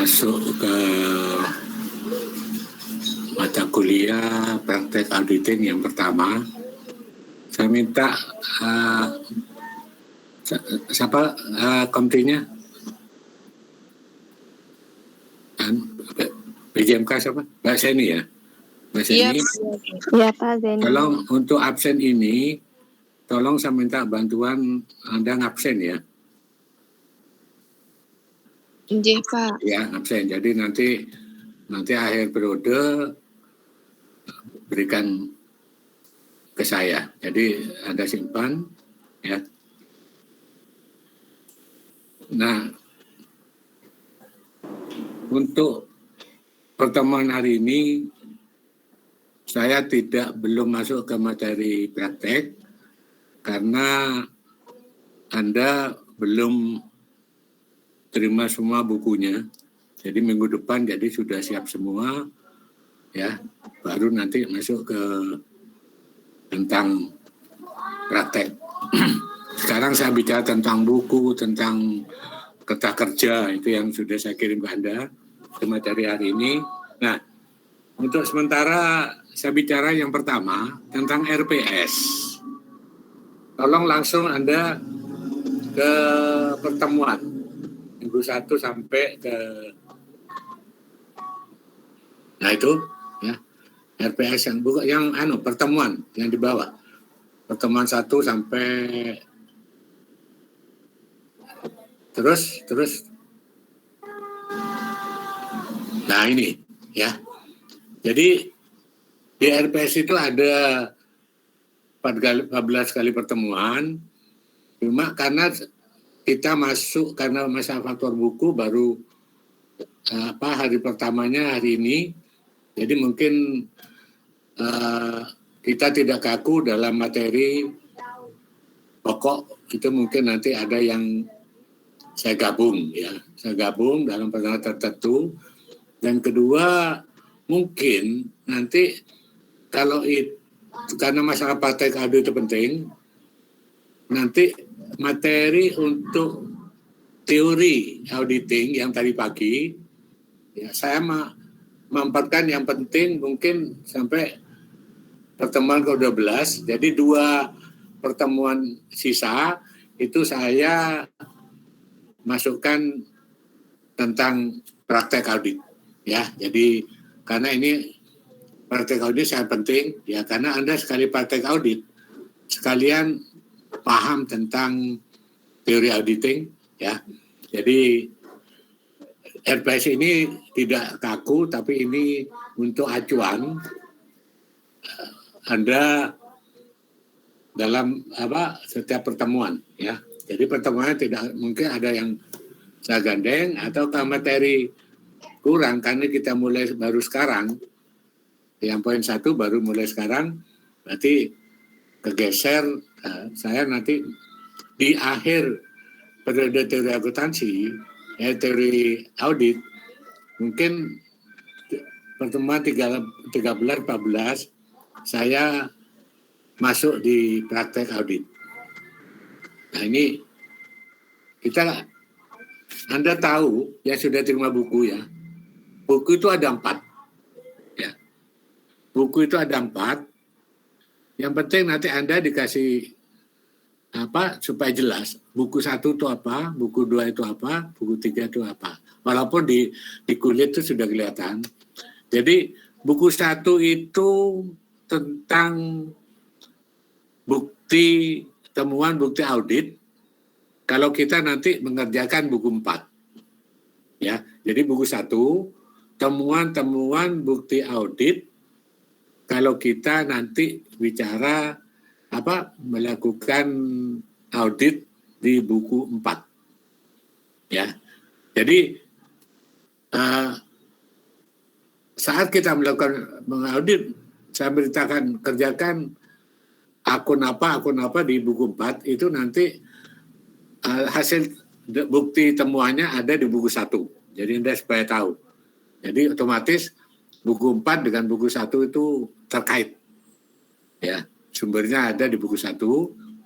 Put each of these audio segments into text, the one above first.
masuk ke mata kuliah praktek auditing yang pertama. Saya minta siapa komitinya? PJMK siapa? Mbak Seni ya? Mbak Seni? Iya Pak Zeni. Tolong untuk absen ini, tolong saya minta bantuan Anda ngabsen ya. Iya Pak. Ya, absen. Jadi nanti akhir periode berikan ke saya. Jadi Anda simpan ya. Nah, untuk pertemuan hari ini saya belum masuk ke materi praktek karena Anda belum terima semua bukunya. Jadi minggu depan jadi sudah siap semua ya. Baru nanti masuk ke tentang praktek. Sekarang saya bicara tentang buku, tentang kertas kerja itu yang sudah saya kirim ke Anda ke materi hari ini. Nah, untuk sementara saya bicara yang pertama tentang RPS. Tolong langsung Anda ke pertemuan minggu 1 sampai ke nah itu ya RPS yang bukan yang pertemuan yang di bawah. Pertemuan 1 sampai terus nah ini ya. Jadi di RPS itu ada 14 kali pertemuan, cuma karena kita masuk karena masa faktor buku baru hari pertamanya hari ini, jadi mungkin kita tidak kaku dalam materi pokok, itu mungkin nanti ada yang saya gabung dalam pertemuan tertentu. Dan kedua mungkin nanti kalau karena masalah praktek audit itu penting, nanti materi untuk teori auditing yang tadi pagi, ya saya mempatkan yang penting mungkin sampai pertemuan ke-12. Jadi 2 pertemuan sisa itu saya masukkan tentang praktek audit. Ya, jadi karena ini praktek audit sangat penting ya, karena Anda sekali praktek audit sekalian paham tentang teori auditing ya. Jadi RPS ini tidak kaku, tapi ini untuk acuan Anda dalam setiap pertemuan ya. Jadi pertemuannya tidak mungkin ada yang saya gandeng atau materi kurang karena kita mulai baru sekarang. Yang poin 1 baru mulai sekarang, berarti kegeser. Saya nanti di akhir periode teori akuntansi, teori audit, mungkin pertemuan 13-14 saya masuk di praktek audit. Nah ini Anda tahu ya, sudah terima buku ya. Buku itu ada 4. Ya. Buku itu ada 4. Yang penting nanti Anda dikasih supaya jelas. Buku 1 itu apa, buku 2 itu apa, buku 3 itu apa. Walaupun di kulit itu sudah kelihatan. Jadi buku 1 itu tentang temuan bukti audit kalau kita nanti mengerjakan buku 4. Ya, jadi buku 1 temuan bukti audit kalau kita nanti bicara melakukan audit di buku 4. Ya. Jadi saat kita melakukan mengaudit, saya beritakan kerjakan akun apa di buku 4 itu nanti hasil bukti temuannya ada di buku 1. Jadi Anda supaya tahu. Jadi otomatis buku 4 dengan buku 1 itu terkait. Ya, sumbernya ada di buku 1.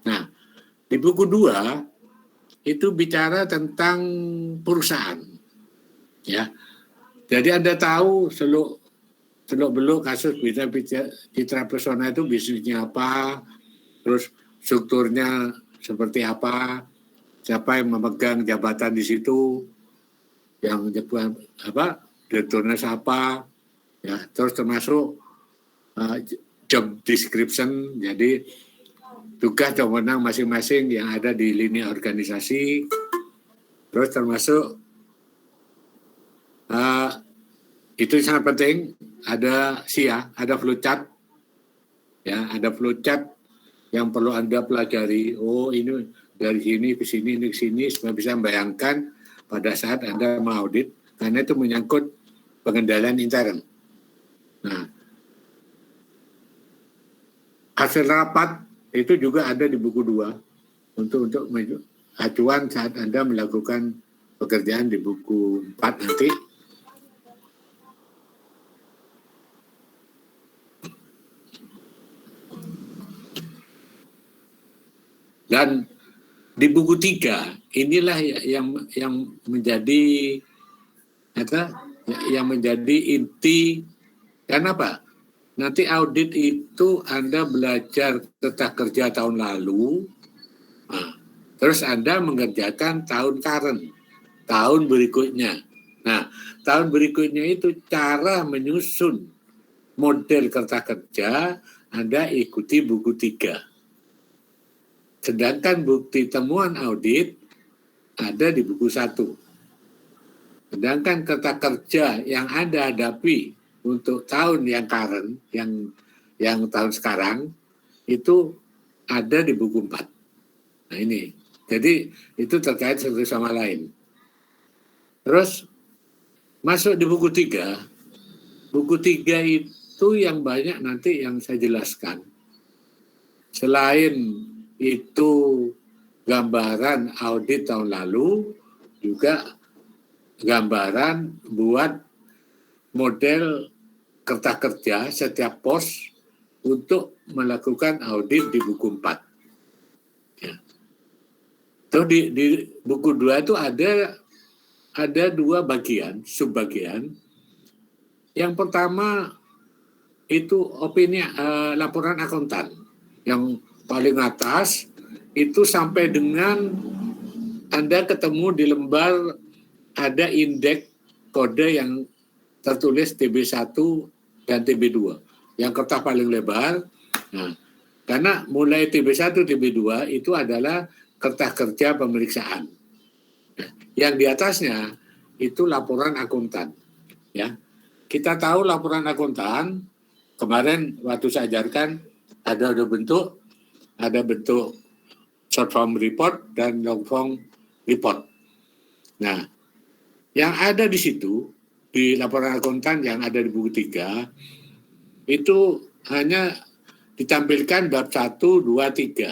Nah, di buku 2 itu bicara tentang perusahaan. Ya, jadi Anda tahu seluk-beluk kasus Citra Pesona itu bisnisnya apa, terus strukturnya seperti apa, siapa yang memegang jabatan di situ, yang direkturnya siapa, ya, terus termasuk job description, jadi tugas dan wewenang masing-masing yang ada di lini organisasi, terus termasuk itu sangat penting, ada SIA, ada flowchart, ya, ada flowchart yang perlu Anda pelajari. Oh, ini dari sini ke sini, ini ke sini, supaya bisa membayangkan pada saat Anda mengaudit, karena itu menyangkut pengendalian intern. Nah, hasil rapat itu juga ada di buku 2 untuk acuan saat Anda melakukan pekerjaan di buku 4 nanti. Dan di buku 3 inilah yang menjadi yang menjadi inti. Kenapa? Nanti audit itu Anda belajar tata kerja tahun lalu, terus Anda mengerjakan tahun current, tahun berikutnya. Nah, tahun berikutnya itu cara menyusun model tata kerja Anda ikuti buku 3. Sedangkan bukti temuan audit ada di buku 1. Sedangkan tata kerja yang Anda hadapi untuk tahun yang current, yang tahun sekarang, itu ada di buku 4. Nah ini, jadi itu terkait satu sama lain. Terus masuk di buku 3. Buku 3 itu yang banyak nanti yang saya jelaskan. Selain itu gambaran audit tahun lalu, juga gambaran buat model kertas kerja setiap pos untuk melakukan audit di buku 4. Ya. Terus di buku 2 itu ada 2 bagian, subbagian. Yang pertama itu opini laporan akuntan. Yang paling atas itu sampai dengan Anda ketemu di lembar ada indeks kode yang tertulis TB1 dan TB2. Yang kertas paling lebar. Nah, karena mulai TB1, TB2 itu adalah kertas kerja pemeriksaan. Nah, yang di atasnya itu laporan akuntan. Ya, kita tahu laporan akuntan kemarin waktu saya ajarkan ada bentuk short form report dan long form report. Nah, yang ada di situ, di laporan akuntan yang ada di buku 3, itu hanya ditampilkan bab 1, 2, 3.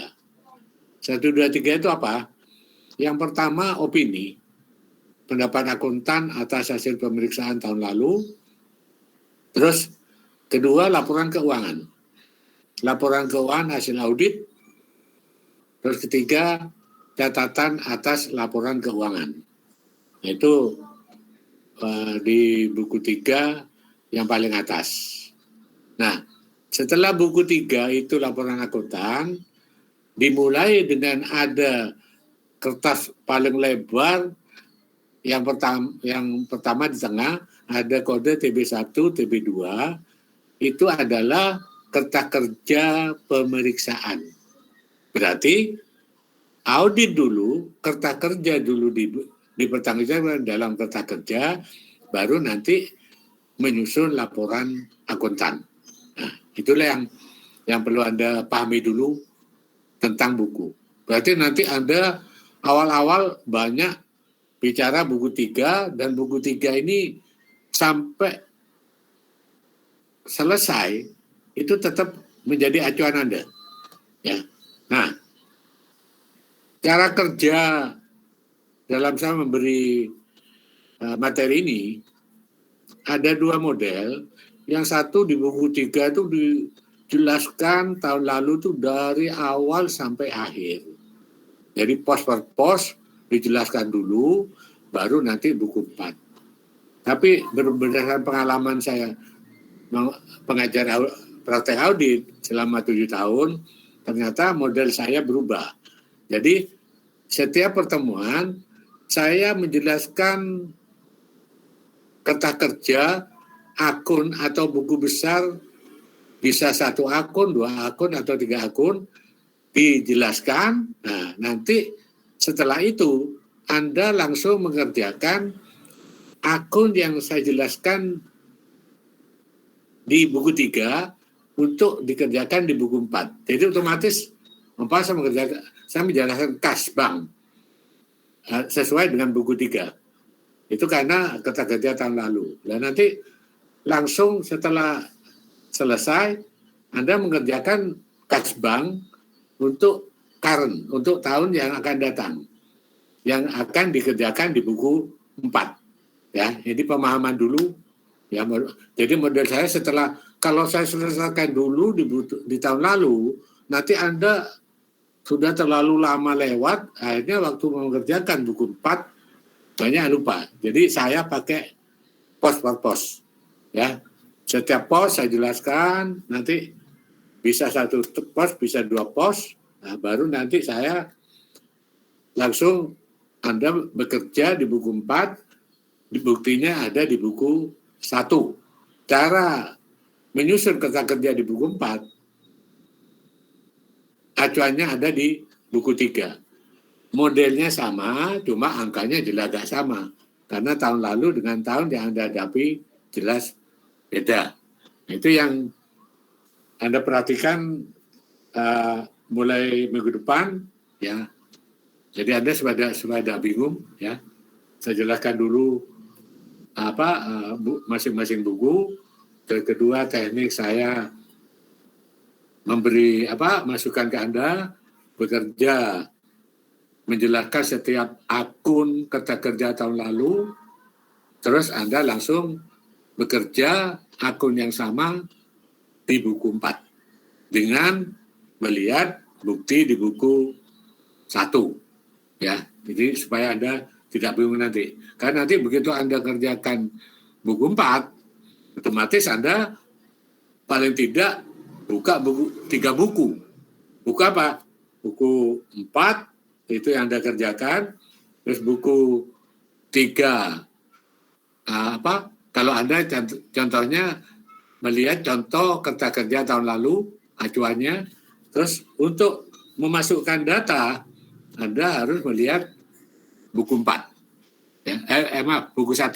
1, 2, 3 itu apa? Yang pertama opini, pendapat akuntan atas hasil pemeriksaan tahun lalu. Terus kedua laporan keuangan. Laporan keuangan hasil audit. Terus ketiga, catatan atas laporan keuangan. Itu di buku 3 yang paling atas. Nah, setelah buku 3 itu laporan akuntan, dimulai dengan ada kertas paling lebar yang pertama di tengah ada kode TB1, TB2, itu adalah kertas kerja pemeriksaan. Berarti audit dulu, kertas kerja dulu dipertanggungjawabkan dalam kertas kerja, baru nanti menyusun laporan akuntan. Nah, itulah yang perlu Anda pahami dulu tentang buku. Berarti nanti Anda awal-awal banyak bicara buku 3, dan buku 3 ini sampai selesai itu tetap menjadi acuan Anda. Ya. Nah, cara kerja dalam saya memberi materi ini ada 2 model. Yang satu di buku 3 itu dijelaskan tahun lalu itu dari awal sampai akhir. Jadi pos per pos dijelaskan dulu, baru nanti buku 4. Tapi berdasarkan pengalaman saya pengajar praktek audit selama 7 tahun, ternyata model saya berubah. Jadi setiap pertemuan saya menjelaskan kata kerja, akun atau buku besar, bisa 1 akun, 2 akun atau 3 akun, dijelaskan. Nah, nanti setelah itu Anda langsung mengerjakan akun yang saya jelaskan di buku 3 untuk dikerjakan di buku 4. Jadi otomatis saya menjelaskan kas bank sesuai dengan buku 3. Itu karena kata kerja tahun lalu. Dan nanti langsung setelah selesai Anda mengerjakan kas bank untuk current, untuk tahun yang akan datang, yang akan dikerjakan di buku 4. Ya, jadi pemahaman dulu. Ya, jadi model saya setelah, kalau saya selesaikan dulu di tahun lalu, nanti Anda sudah terlalu lama lewat, akhirnya waktu mengerjakan buku 4 banyak lupa. Jadi saya pakai pos per pos. Ya, setiap pos saya jelaskan, nanti bisa 1 pos, bisa 2 pos. Nah, baru nanti saya langsung Anda bekerja di buku 4, buktinya ada di buku 1. Cara menyusun kata kerja di buku 4, acuannya ada di buku 3. Modelnya sama, cuma angkanya jelas tidak sama. Karena tahun lalu dengan tahun yang Anda hadapi jelas beda. Itu yang Anda perhatikan mulai minggu depan, ya. Jadi Anda supaya bingung, ya. Saya jelaskan dulu masing-masing buku. Kedua, teknik saya memberi masukan ke Anda, bekerja menjelaskan setiap akun kata kerja tahun lalu, terus Anda langsung bekerja akun yang sama di buku 4 dengan melihat bukti di buku 1. Ya, jadi supaya Anda tidak bingung nanti. Karena nanti begitu Anda kerjakan buku 4, otomatis Anda paling tidak buka 3 buku. Buka apa? Buku 4, itu yang Anda kerjakan. Terus buku 3, kalau Anda contohnya melihat contoh kata kerja tahun lalu, acuannya. Terus untuk memasukkan data, Anda harus melihat buku 4. Ya, buku 1.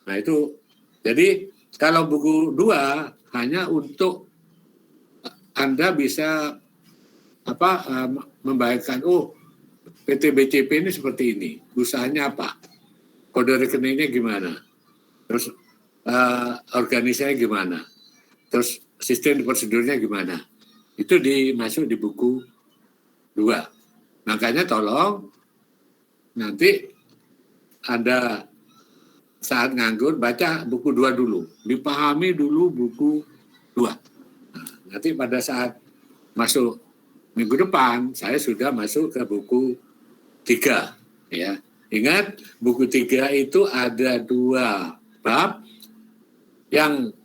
Nah itu, jadi kalau buku 2 hanya untuk Anda bisa membayangkan, PT BCP ini seperti ini, usahanya apa, kode rekeningnya gimana, terus organisasinya gimana, terus sistem prosedurnya gimana, itu dimasuk di buku 2. Makanya tolong nanti Anda saat nganggur baca buku 2 dulu, dipahami dulu buku 2. Nah, nanti pada saat masuk minggu depan saya sudah masuk ke buku 3. Ya, ingat buku 3 itu ada 2 bab. Yang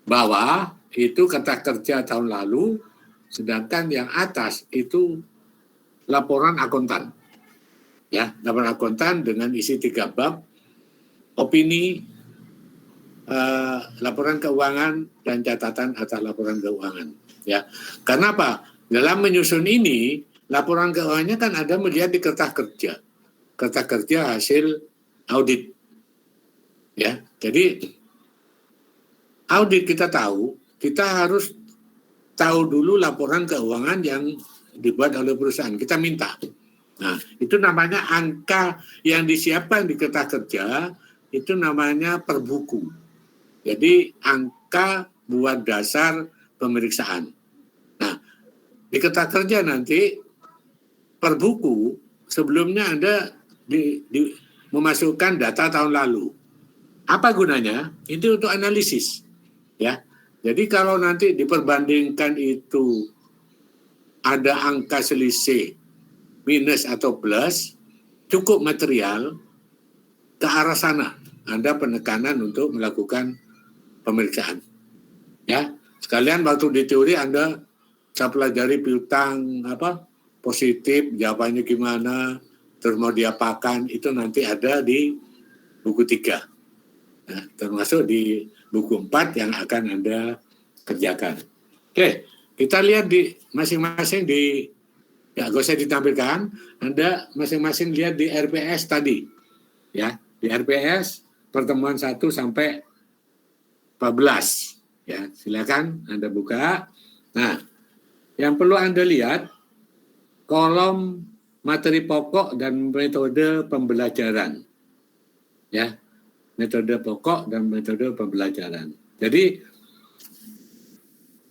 bawah itu kata kerja tahun lalu, sedangkan yang atas itu laporan akuntan. Ya, laporan akuntan dengan isi 3 bab, opini, laporan keuangan, dan catatan atas laporan keuangan. Ya, karena apa? Dalam menyusun ini, laporan keuangannya kan ada melihat di kertas kerja hasil audit. Ya, jadi audit kita harus tahu dulu laporan keuangan yang dibuat oleh perusahaan. Kita minta. Nah, itu namanya angka yang disiapkan di kertas kerja, itu namanya per buku. Jadi angka buat dasar pemeriksaan. Nah, di kertas kerja nanti per buku sebelumnya Anda memasukkan data tahun lalu. Apa gunanya? Itu untuk analisis. Ya. Jadi kalau nanti diperbandingkan itu ada angka selisih minus atau plus, cukup material ke arah sana. Anda penekanan untuk melakukan pemeriksaan. Ya, sekalian waktu di teori Anda saya pelajari piutang positif, jawabannya gimana, terus mau diapakan, itu nanti ada di buku 3. Nah, termasuk di buku 4 yang akan Anda kerjakan. Oke, kita lihat di masing-masing gak usah ditampilkan, Anda masing-masing lihat di RPS tadi. Ya, di RPS pertemuan 1 sampai 14. Ya, silakan Anda buka. Nah, yang perlu Anda lihat kolom materi pokok dan metode pembelajaran. Ya, metode pokok dan metode pembelajaran. Jadi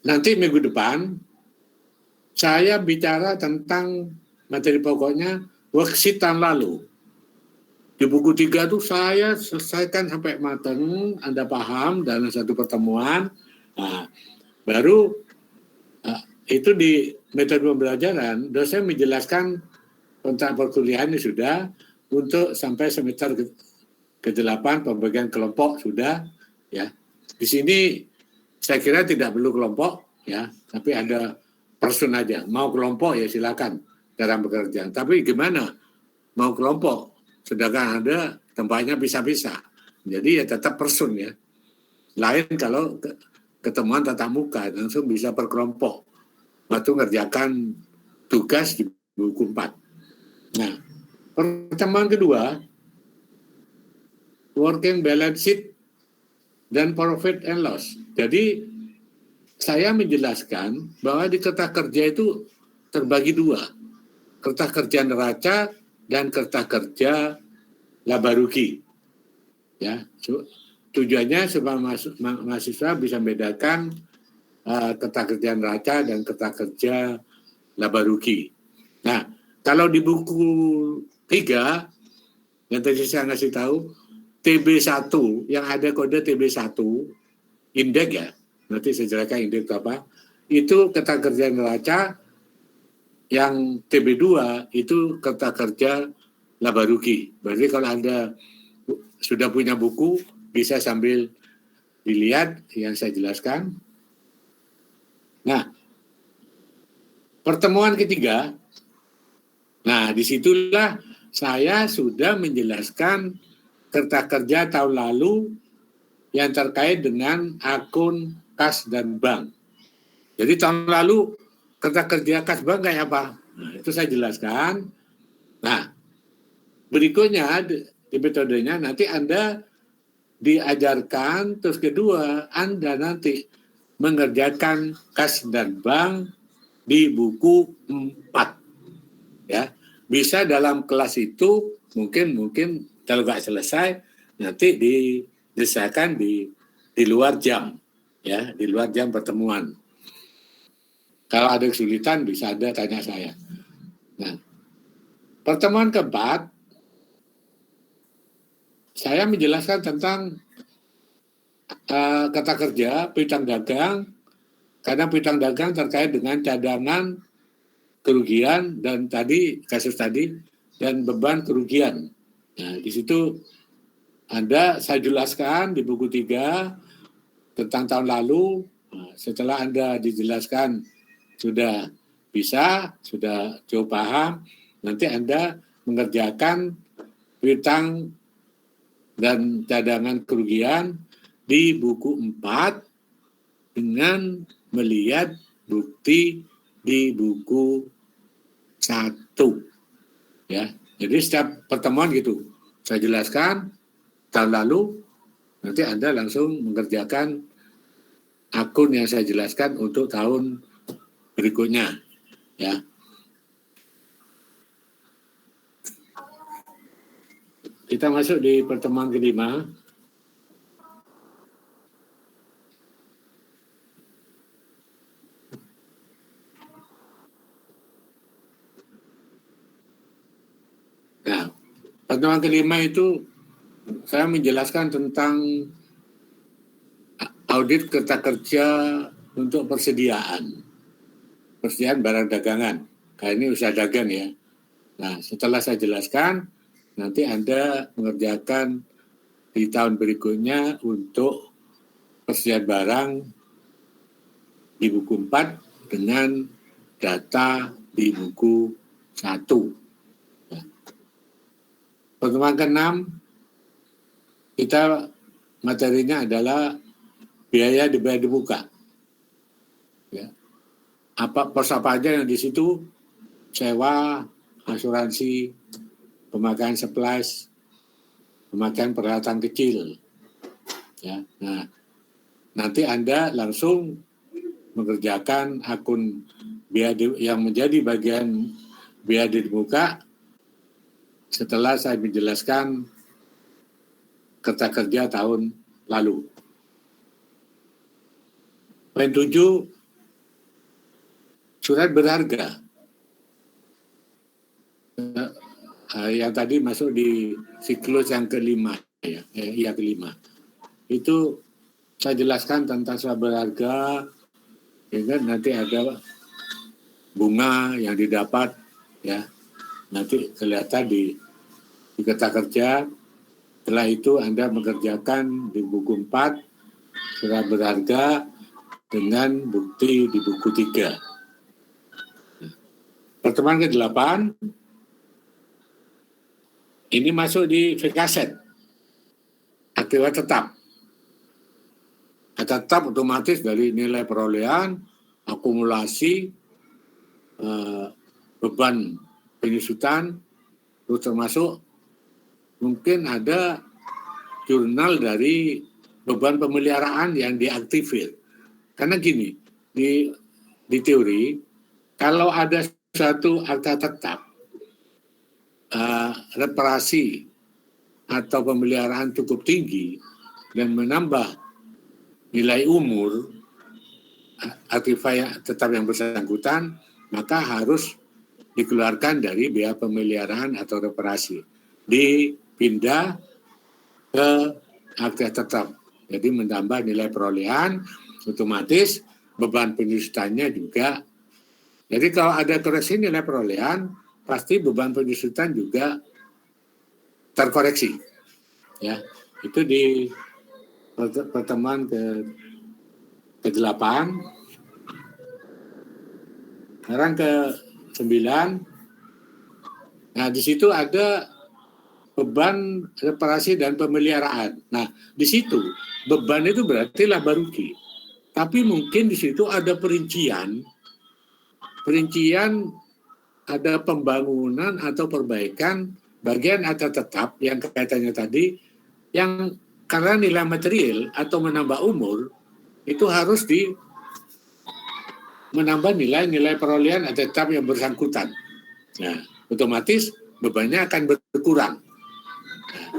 nanti minggu depan saya bicara tentang materi pokoknya worksheet tahun lalu. Di buku 3 itu saya selesaikan sampai matang, Anda paham dalam satu pertemuan. Nah, baru itu di metode pembelajaran, dosen menjelaskan tentang perkuliahan ini sudah, untuk sampai semester ke-8 pembagian kelompok sudah, ya. Di sini saya kira tidak perlu kelompok, ya, tapi ada person aja. Mau kelompok ya silakan dalam bekerja. Tapi gimana mau kelompok, sedangkan ada tempatnya bisa-bisa. Jadi ya tetap person ya. Lain kalau ketemuan tatap muka langsung bisa per kelompok. Waktu ngerjakan tugas di buku 4. Nah, pertemuan kedua, working balance sheet dan profit and loss. Jadi, saya menjelaskan bahwa di kertas kerja itu terbagi 2. Kertas kerja neraca dan kertas kerja laba rugi. Ya, tujuannya supaya mahasiswa bisa membedakan kertas kerja neraca dan kertas kerja laba rugi. Nah, kalau di buku 3 yang tadi saya ngasih tahu, TB1 yang ada kode TB1 indeks ya, nanti saya jelaskan indeks apa, itu kertas kerja neraca, yang TB2 itu kertas kerja laba rugi. Berarti kalau Anda sudah punya buku, bisa sambil dilihat yang saya jelaskan. Nah, pertemuan ketiga, nah disitulah saya sudah menjelaskan kertas kerja tahun lalu yang terkait dengan akun kas dan bank. Jadi tahun lalu kertas kerja kas bank kayak apa? Nah, itu saya jelaskan. Nah, berikutnya di metodenya nanti Anda diajarkan, terus kedua Anda nanti mengerjakan kas dan bank di buku 4. Ya, bisa dalam kelas itu mungkin kalau nggak selesai nanti diselesaikan di luar jam, ya, di luar jam pertemuan. Kalau ada kesulitan bisa Anda tanya saya. Nah, pertemuan keempat saya menjelaskan tentang kata kerja piutang dagang, karena piutang dagang terkait dengan cadangan kerugian dan tadi kasus tadi dan beban kerugian. Nah, di situ saya jelaskan di buku 3 tentang tahun lalu. Nah, setelah Anda dijelaskan sudah bisa, sudah cukup paham, nanti Anda mengerjakan piutang dan cadangan kerugian di buku 4 dengan melihat bukti di buku 1. Ya, jadi setiap pertemuan gitu saya jelaskan tahun lalu, nanti Anda langsung mengerjakan akun yang saya jelaskan untuk tahun berikutnya. Ya. Kita masuk di pertemuan kelima. Nah, pertemuan kelima itu saya menjelaskan tentang audit kerja kerja untuk persediaan barang dagangan. Kayak ini usaha dagang ya. Nah, setelah saya jelaskan, nanti Anda mengerjakan di di tahun berikutnya untuk persediaan barang di buku 4 dengan data di buku 1. Ya. Pertemuan ke-6 kita materinya adalah biaya dibuka. Ya. Pos apa aja yang di situ? Sewa, asuransi, pemakaian supplies, pemakaian peralatan kecil. Ya. Nah, nanti Anda langsung mengerjakan akun biaya yang menjadi bagian biaya dibuka setelah saya menjelaskan kerja kerja tahun lalu. Poin 7, surat berharga. Yang tadi masuk di siklus yang kelima, ya, kelima. Itu saya jelaskan tentang surat berharga, ya kan, nanti ada bunga yang didapat, ya, nanti kelihatan di kerja kerja. Setelah itu Anda mengerjakan di buku 4 surat berharga dengan bukti di buku 3. Pertemuan ke-8 ini masuk di VKZ, aktiva tetap. Tetap otomatis dari nilai perolehan, akumulasi, beban penyusutan, terus termasuk mungkin ada jurnal dari beban pemeliharaan yang diaktifir. Karena gini, di teori, kalau ada suatu akta tetap, reparasi atau pemeliharaan cukup tinggi dan menambah nilai umur aktiva yang tetap yang bersangkutan, maka harus dikeluarkan dari biaya pemeliharaan atau reparasi, dipindah ke aktiva tetap. Jadi menambah nilai perolehan, otomatis beban penyusutannya juga. Jadi kalau ada koreksi nilai perolehan, pasti beban penyusutan juga terkoreksi. Ya, itu di pertemuan ke-8. Sekarang ke-9. Nah, di situ ada beban reparasi dan pemeliharaan. Nah, di situ beban itu berarti laba rugi. Tapi mungkin di situ ada perincian ada pembangunan atau perbaikan bagian akta tetap yang kaitannya tadi, yang karena nilai material atau menambah umur itu harus menambah nilai perolehan akta tetap yang bersangkutan. Nah, otomatis bebannya akan berkurang. Nah,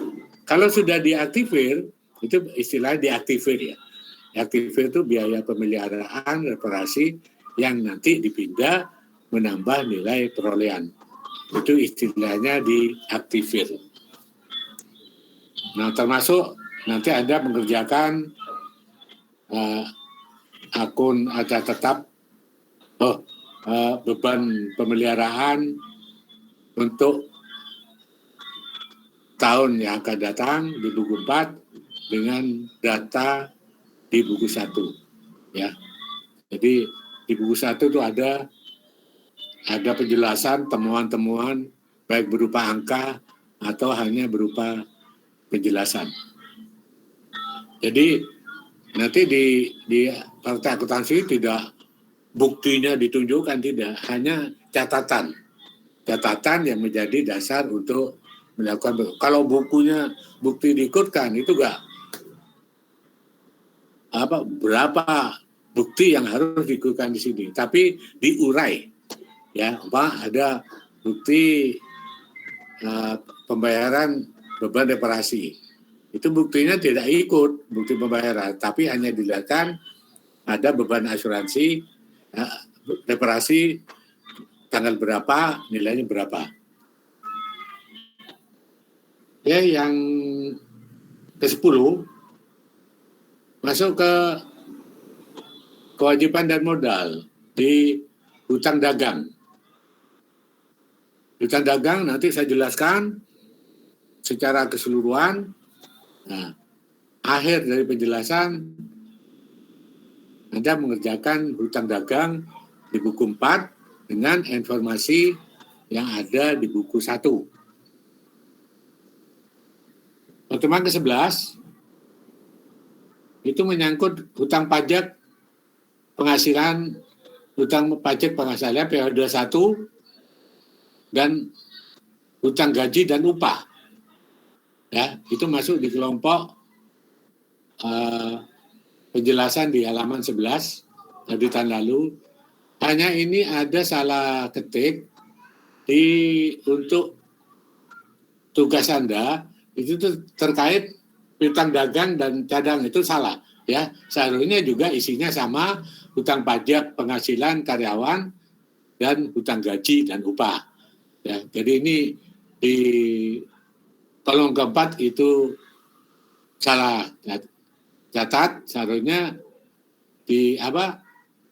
kalau sudah diaktifir, itu istilahnya diaktifir, ya. Diaktifir itu biaya pemeliharaan, reparasi yang nanti dipindah menambah nilai perolehan. Itu istilahnya diaktifir. Nah, termasuk nanti Anda mengerjakan akun akta tetap, beban pemeliharaan untuk tahun yang akan datang di buku 4 dengan data di buku 1. Ya. Jadi di buku 1 itu ada penjelasan temuan-temuan baik berupa angka atau hanya berupa penjelasan. Jadi nanti di partai akuntansi tidak buktinya ditunjukkan, tidak, hanya catatan yang menjadi dasar untuk melakukan. Kalau bukti diikutkan itu berapa bukti yang harus diikutkan di sini, tapi diurai, ya, ada bukti pembayaran beban reparasi, itu buktinya tidak ikut bukti pembayaran, tapi hanya dilihatkan ada beban asuransi reparasi tanggal berapa, nilainya berapa. Ya, yang ke-10 masuk ke kewajiban dan modal di hutang dagang. Hutang dagang nanti saya jelaskan secara keseluruhan Nah, akhir dari penjelasan Anda mengerjakan hutang dagang di buku 4 dengan informasi yang ada di buku 1. Pertemuan ke-11 itu menyangkut hutang pajak penghasilan, hutang pajak penghasilan periode 1 dan hutang gaji dan upah. Ya, itu masuk di kelompok penjelasan di halaman 11 dari tahun lalu. Hanya ini ada salah ketik untuk tugas Anda itu terkait hutang dagang dan cadang, itu salah ya. Seharusnya juga isinya sama, hutang pajak penghasilan karyawan dan hutang gaji dan upah. Ya, jadi ini di kolom keempat itu salah catat. Seharusnya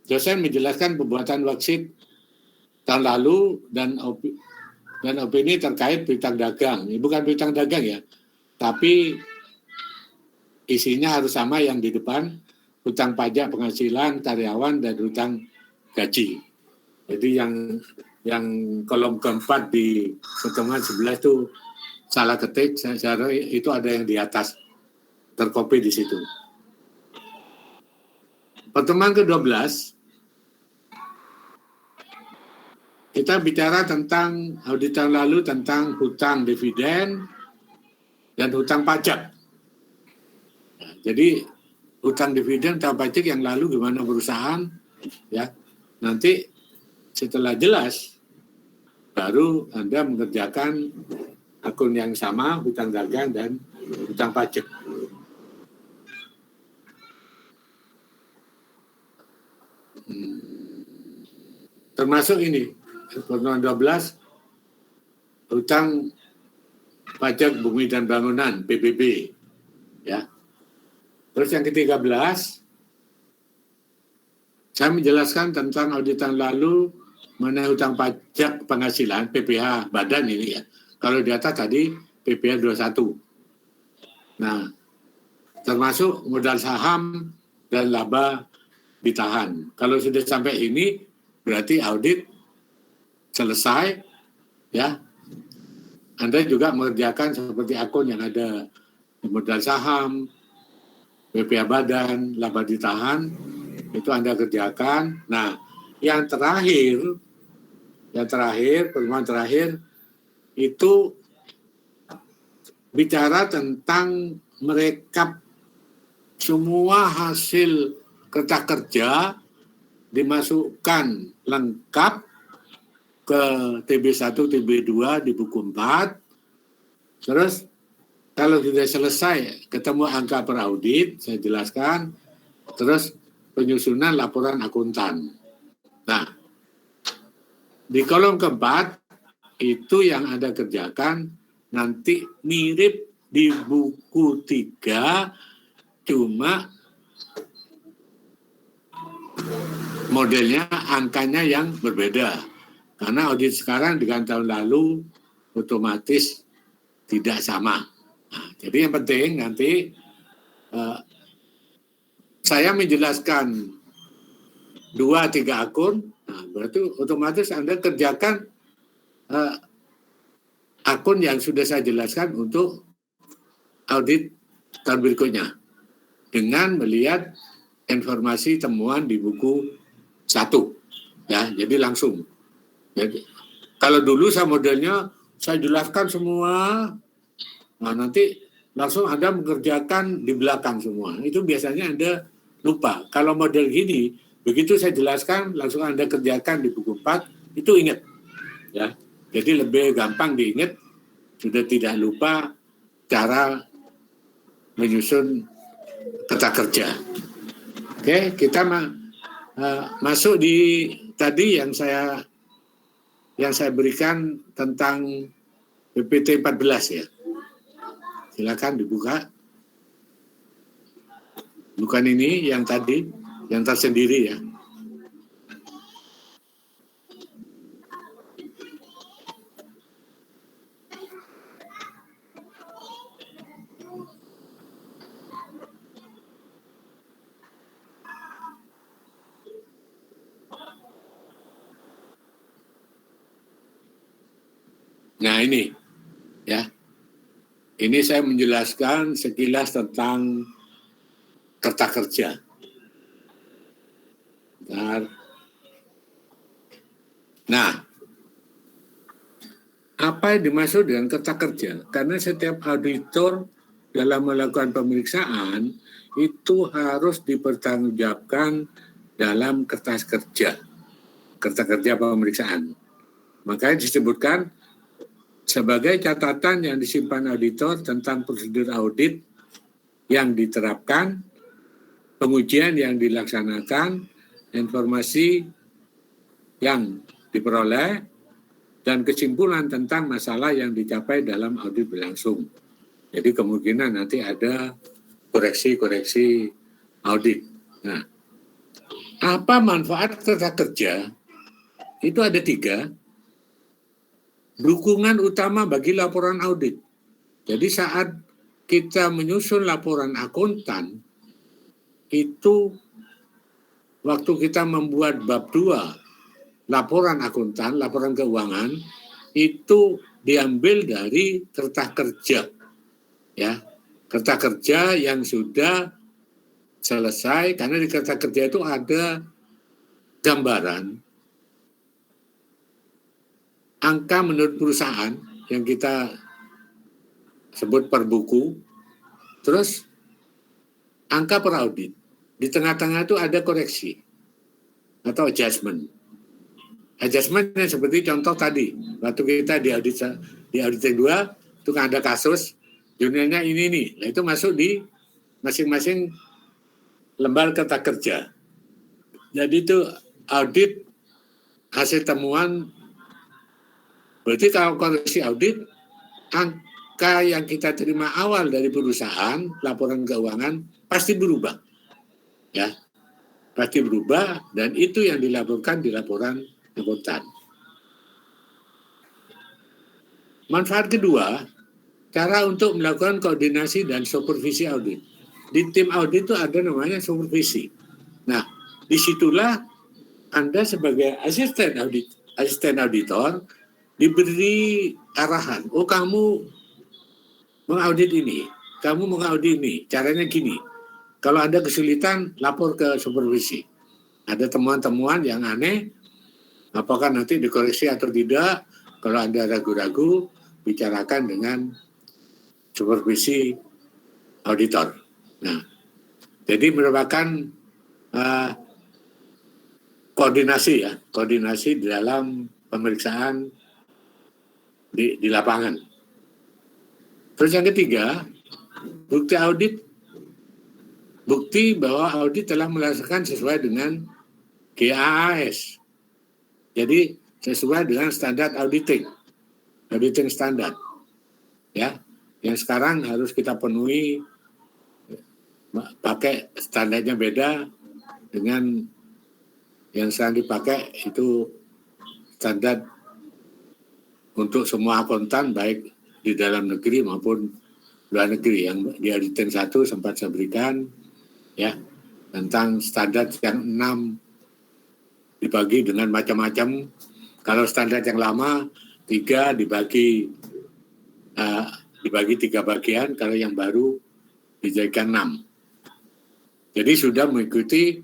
dosen menjelaskan pembuatan worksheet tahun lalu dan opini terkait piutang dagang. Ini bukan piutang dagang ya, tapi isinya harus sama yang di depan, hutang pajak penghasilan karyawan dan hutang gaji. Jadi yang kolom keempat di pertemuan 11 itu salah ketik. Saya itu ada yang di atas terkopi di situ. Pertemuan ke-12 kita bicara tentang audit tahun lalu tentang hutang dividen dan hutang pajak. Nah, jadi hutang dividen, hutang pajak yang lalu gimana perusahaan, ya. Nanti setelah jelas, baru Anda mengerjakan akun yang sama, hutang dagang dan hutang pajak. Termasuk ini, pertemuan 12, hutang pajak bumi dan bangunan, PBB. Ya. Terus yang ke-13, saya menjelaskan tentang audit tahun lalu mengenai hutang pajak penghasilan, PPh badan ini ya. Kalau di atas tadi PPh 21. Nah, termasuk modal saham dan laba ditahan. Kalau sudah sampai ini, berarti audit selesai, ya. Anda juga mengerjakan seperti akun yang ada modal saham, PPh badan, laba ditahan, itu Anda kerjakan. Nah, yang terakhir, pertemuan terakhir, itu bicara tentang merekap semua hasil kerja dimasukkan lengkap ke TB1, TB2 di buku 4. Terus kalau sudah selesai ketemu angka per audit, saya jelaskan. Terus penyusunan laporan akuntan. Nah, di kolom keempat itu yang Anda kerjakan nanti mirip di buku 3, cuma modelnya, angkanya yang berbeda. Karena audit sekarang dengan tahun lalu otomatis tidak sama. Nah, jadi yang penting nanti saya menjelaskan 2-3 akun, nah, berarti otomatis Anda kerjakan akun yang sudah saya jelaskan untuk audit tahun berikutnya dengan melihat informasi temuan di buku 1. Ya, jadi langsung. Jadi, kalau dulu saya modelnya saya jelaskan semua, nah nanti langsung Anda mengerjakan di belakang semua. Itu biasanya Anda lupa. Kalau model gini, begitu saya jelaskan, langsung Anda kerjakan di buku 4, itu ingat. Ya, jadi lebih gampang diingat, sudah tidak lupa cara menyusun peta kerja. Oke, kita masuk di tadi yang saya berikan tentang PPT 14 ya. Silakan dibuka. Bukan ini yang tadi, yang tersendiri ya. Nah ini, ya. Ini saya menjelaskan sekilas tentang kerta kerja. Bentar. Nah, apa yang dimaksud dengan kerta kerja? Karena setiap auditor dalam melakukan pemeriksaan itu harus dipertanggungjawabkan dalam kertas kerja pemeriksaan. Makanya disebutkan sebagai catatan yang disimpan auditor tentang prosedur audit yang diterapkan, pengujian yang dilaksanakan, informasi yang diperoleh, dan kesimpulan tentang masalah yang dicapai dalam audit berlangsung. Jadi kemungkinan nanti ada koreksi-koreksi audit. Nah, apa manfaat kerta kerja? Itu ada 3. Dukungan utama bagi laporan audit. Jadi saat kita menyusun laporan akuntan, itu waktu kita membuat bab 2, laporan akuntan, laporan keuangan, itu diambil dari kerta kerja. Ya, kerta kerja yang sudah selesai, karena di kerta kerja itu ada gambaran angka menurut perusahaan yang kita sebut per buku, terus angka per audit. Di tengah-tengah itu ada koreksi atau adjustment. Adjustment yang seperti contoh tadi, waktu kita di audit yang 2, itu kan ada kasus, jurnalnya ini nih, nah itu masuk di masing-masing lembar kerta kerja. Jadi itu audit hasil temuan. Berarti kalau koreksi audit, angka yang kita terima awal dari perusahaan, laporan keuangan, pasti berubah. Ya, pasti berubah, dan itu yang dilaporkan di laporan akuntan. Manfaat kedua, cara untuk melakukan koordinasi dan supervisi audit. Di tim audit itu ada namanya supervisi. Nah, disitulah Anda sebagai asisten auditor, diberi arahan, oh kamu mengaudit ini, kamu mengaudit ini, caranya gini. Kalau ada kesulitan, lapor ke supervisi. Ada temuan-temuan yang aneh, apakah nanti dikoreksi atau tidak, kalau ada ragu-ragu, bicarakan dengan supervisi auditor. Nah, jadi merupakan koordinasi di dalam pemeriksaan di lapangan. Terus yang ketiga, bukti bahwa audit telah melaksanakan sesuai dengan GAAS. Jadi sesuai dengan standar auditing standar. Ya, yang sekarang harus kita penuhi, pakai standarnya beda dengan yang sekarang dipakai, itu standar untuk semua akuntan baik di dalam negeri maupun luar negeri. Yang di auditing 1 sempat saya berikan ya tentang standar yang 6 dibagi dengan macam-macam. Kalau standar yang lama 3 dibagi 3 bagian, kalau yang baru dijadikan 6. Jadi sudah mengikuti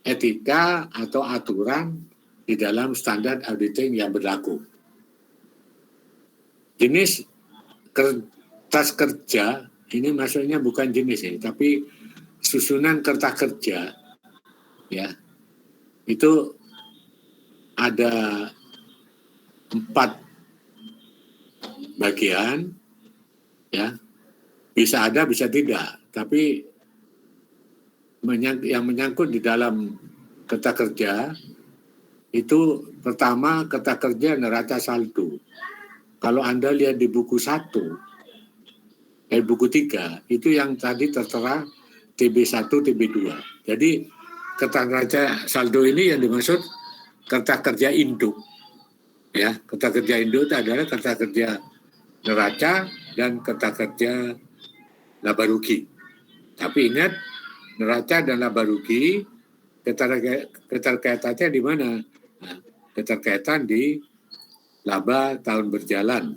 etika atau aturan di dalam standar auditing yang berlaku. Jenis kertas kerja ini maksudnya bukan jenis ini, tapi susunan kertas kerja ya itu ada 4 bagian ya, bisa ada bisa tidak, tapi yang menyangkut di dalam kertas kerja itu pertama kertas kerja neraca saldo. Kalau Anda lihat di buku 1, buku 3, itu yang tadi tertera TB1, TB2. Jadi kertas neraca saldo ini yang dimaksud kertas kerja induk. Ya, kertas kerja induk itu adalah kertas kerja neraca dan kertas kerja laba rugi. Tapi ingat, neraca dan laba rugi keterkaitannya di mana? Nah, keterkaitan di laba tahun berjalan,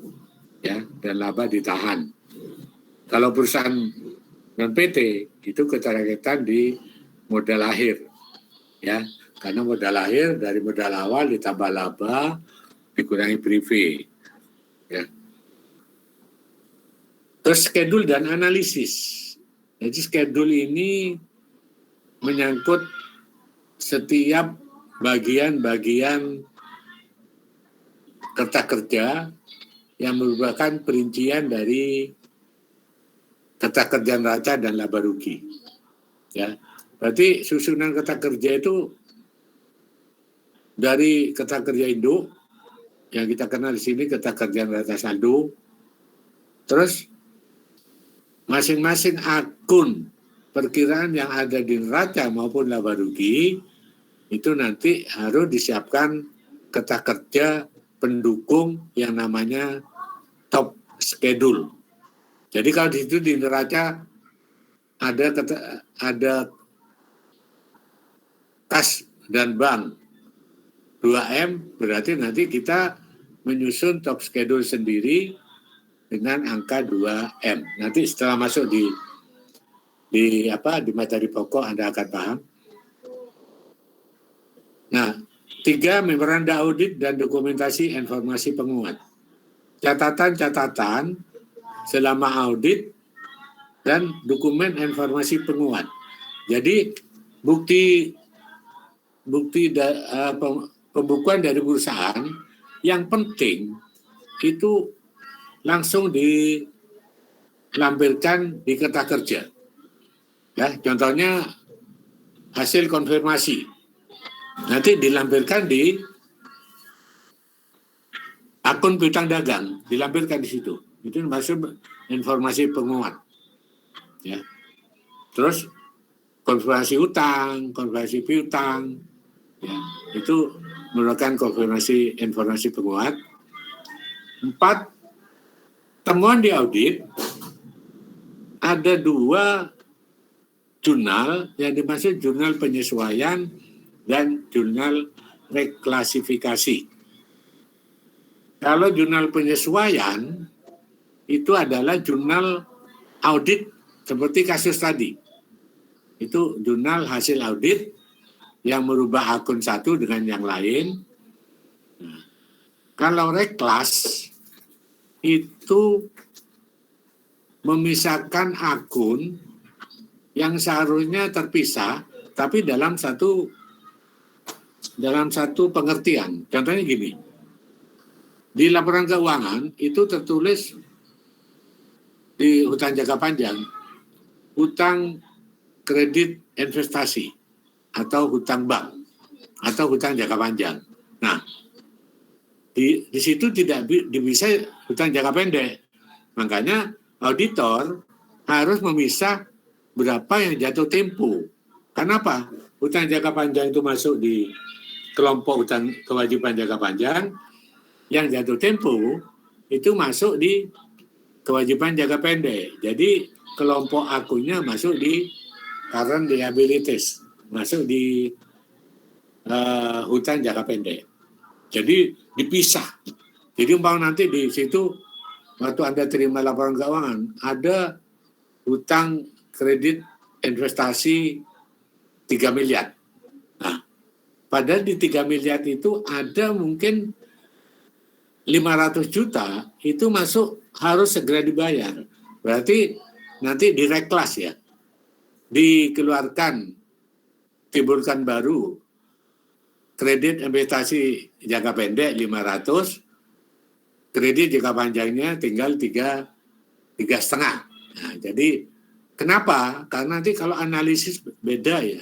ya, dan laba ditahan. Kalau perusahaan non PT itu keterkaitan di modal akhir, ya, karena modal akhir dari modal awal ditambah laba dikurangi prive, ya. Terus schedule dan analisis. Jadi schedule ini menyangkut setiap bagian-bagian kerta kerja yang merupakan perincian dari kerta kerja neraca dan laba rugi. Ya, berarti susunan kerta kerja itu dari kerta kerja induk yang kita kenal di sini kerta kerja neraca saldo, terus masing-masing akun perkiraan yang ada di neraca maupun laba rugi itu nanti harus disiapkan kerta kerja pendukung yang namanya top schedule. Jadi kalau di situ di neraca ada kas dan bank 2M, berarti nanti kita menyusun top schedule sendiri dengan angka 2M. Nanti setelah masuk di materi pokok Anda akan paham. Nah, 3, memoranda audit dan dokumentasi informasi penguat. Catatan-catatan selama audit dan dokumen informasi penguat. Jadi pembukuan dari perusahaan yang penting itu langsung dilampirkan di kerta kerja. Ya, contohnya hasil konfirmasi. Nanti dilampirkan di akun piutang dagang, dilampirkan di situ. Itu masuk informasi penguat. Ya. Terus konfirmasi utang, konfirmasi piutang, ya, itu merupakan konfirmasi informasi penguat. 4, temuan di audit ada 2 jurnal yang dimaksud jurnal penyesuaian dan jurnal reklasifikasi. Kalau jurnal penyesuaian itu adalah jurnal audit seperti kasus tadi. Itu jurnal hasil audit yang merubah akun satu dengan yang lain. Nah, kalau reklas itu memisahkan akun yang seharusnya terpisah, tapi dalam satu pengertian. Contohnya gini, di laporan keuangan itu tertulis di hutang jangka panjang, hutang kredit investasi atau hutang bank atau hutang jangka panjang. Nah, di situ tidak bisa hutang jangka pendek. Makanya auditor harus memisah berapa yang jatuh tempo. Kenapa? Hutang jangka panjang itu masuk di kelompok hutang kewajiban jangka panjang, yang jatuh tempo itu masuk di kewajiban jangka pendek. Jadi kelompok akunnya masuk di current liabilities, masuk di hutang jangka pendek. Jadi dipisah. Jadi umpama nanti di situ waktu Anda terima laporan keuangan ada hutang kredit investasi 3 miliar. Nah, padahal di 3 miliar itu ada mungkin 500 juta itu masuk harus segera dibayar. Berarti nanti direklas ya. Dikeluarkan, timbulkan baru kredit investasi jangka pendek 500, kredit jangka panjangnya tinggal 3,5. Nah, jadi kenapa? Karena nanti kalau analisis beda ya.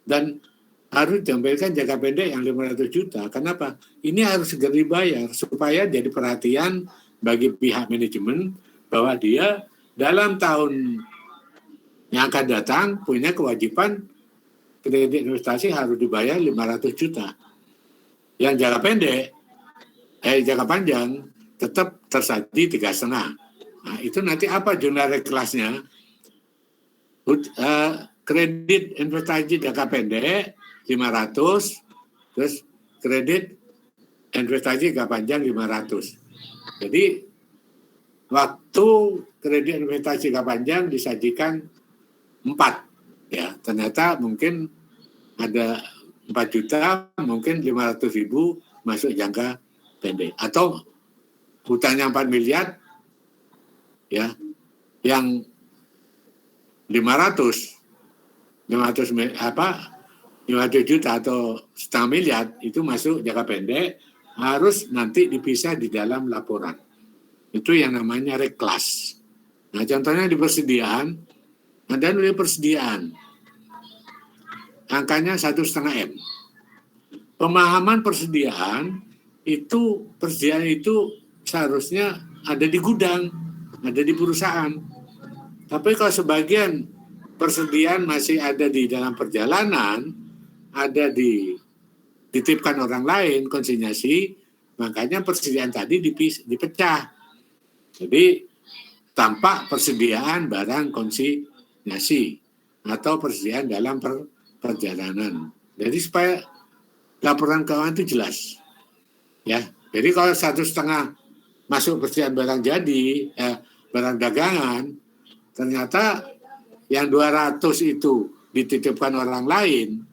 Dan harus ditampilkan jangka pendek yang 500 juta. Kenapa? Ini harus segera dibayar supaya jadi perhatian bagi pihak manajemen bahwa dia dalam tahun yang akan datang punya kewajiban kredit investasi harus dibayar 500 juta. Yang jangka pendek, jangka panjang tetap tersaji 3,5. Nah, itu nanti apa jurnal reklasnya? Kredit investasi jangka pendek 500, terus kredit investasi jangka panjang 500. Jadi waktu kredit investasi jangka panjang disajikan 4. Ya, ternyata mungkin ada 4 juta, mungkin 500.000 masuk jangka pendek. Atau hutangnya 4 miliar, ya, yang 500 juta atau setengah miliar itu masuk jangka pendek, harus nanti dipisah di dalam laporan. Itu yang namanya reklas. Nah, contohnya di persediaan, ada nilai persediaan, angkanya 1,5 M. Pemahaman persediaan itu seharusnya ada di gudang, ada di perusahaan. Tapi kalau sebagian persediaan masih ada di dalam perjalanan, ada dititipkan orang lain, konsinyasi, makanya persediaan tadi dipecah. Jadi tampak persediaan barang konsinyasi atau persediaan dalam perjalanan. Jadi supaya laporan keuangan itu jelas. Ya, jadi kalau 1,5 masuk persediaan barang jadi, barang dagangan, ternyata yang 200 itu dititipkan orang lain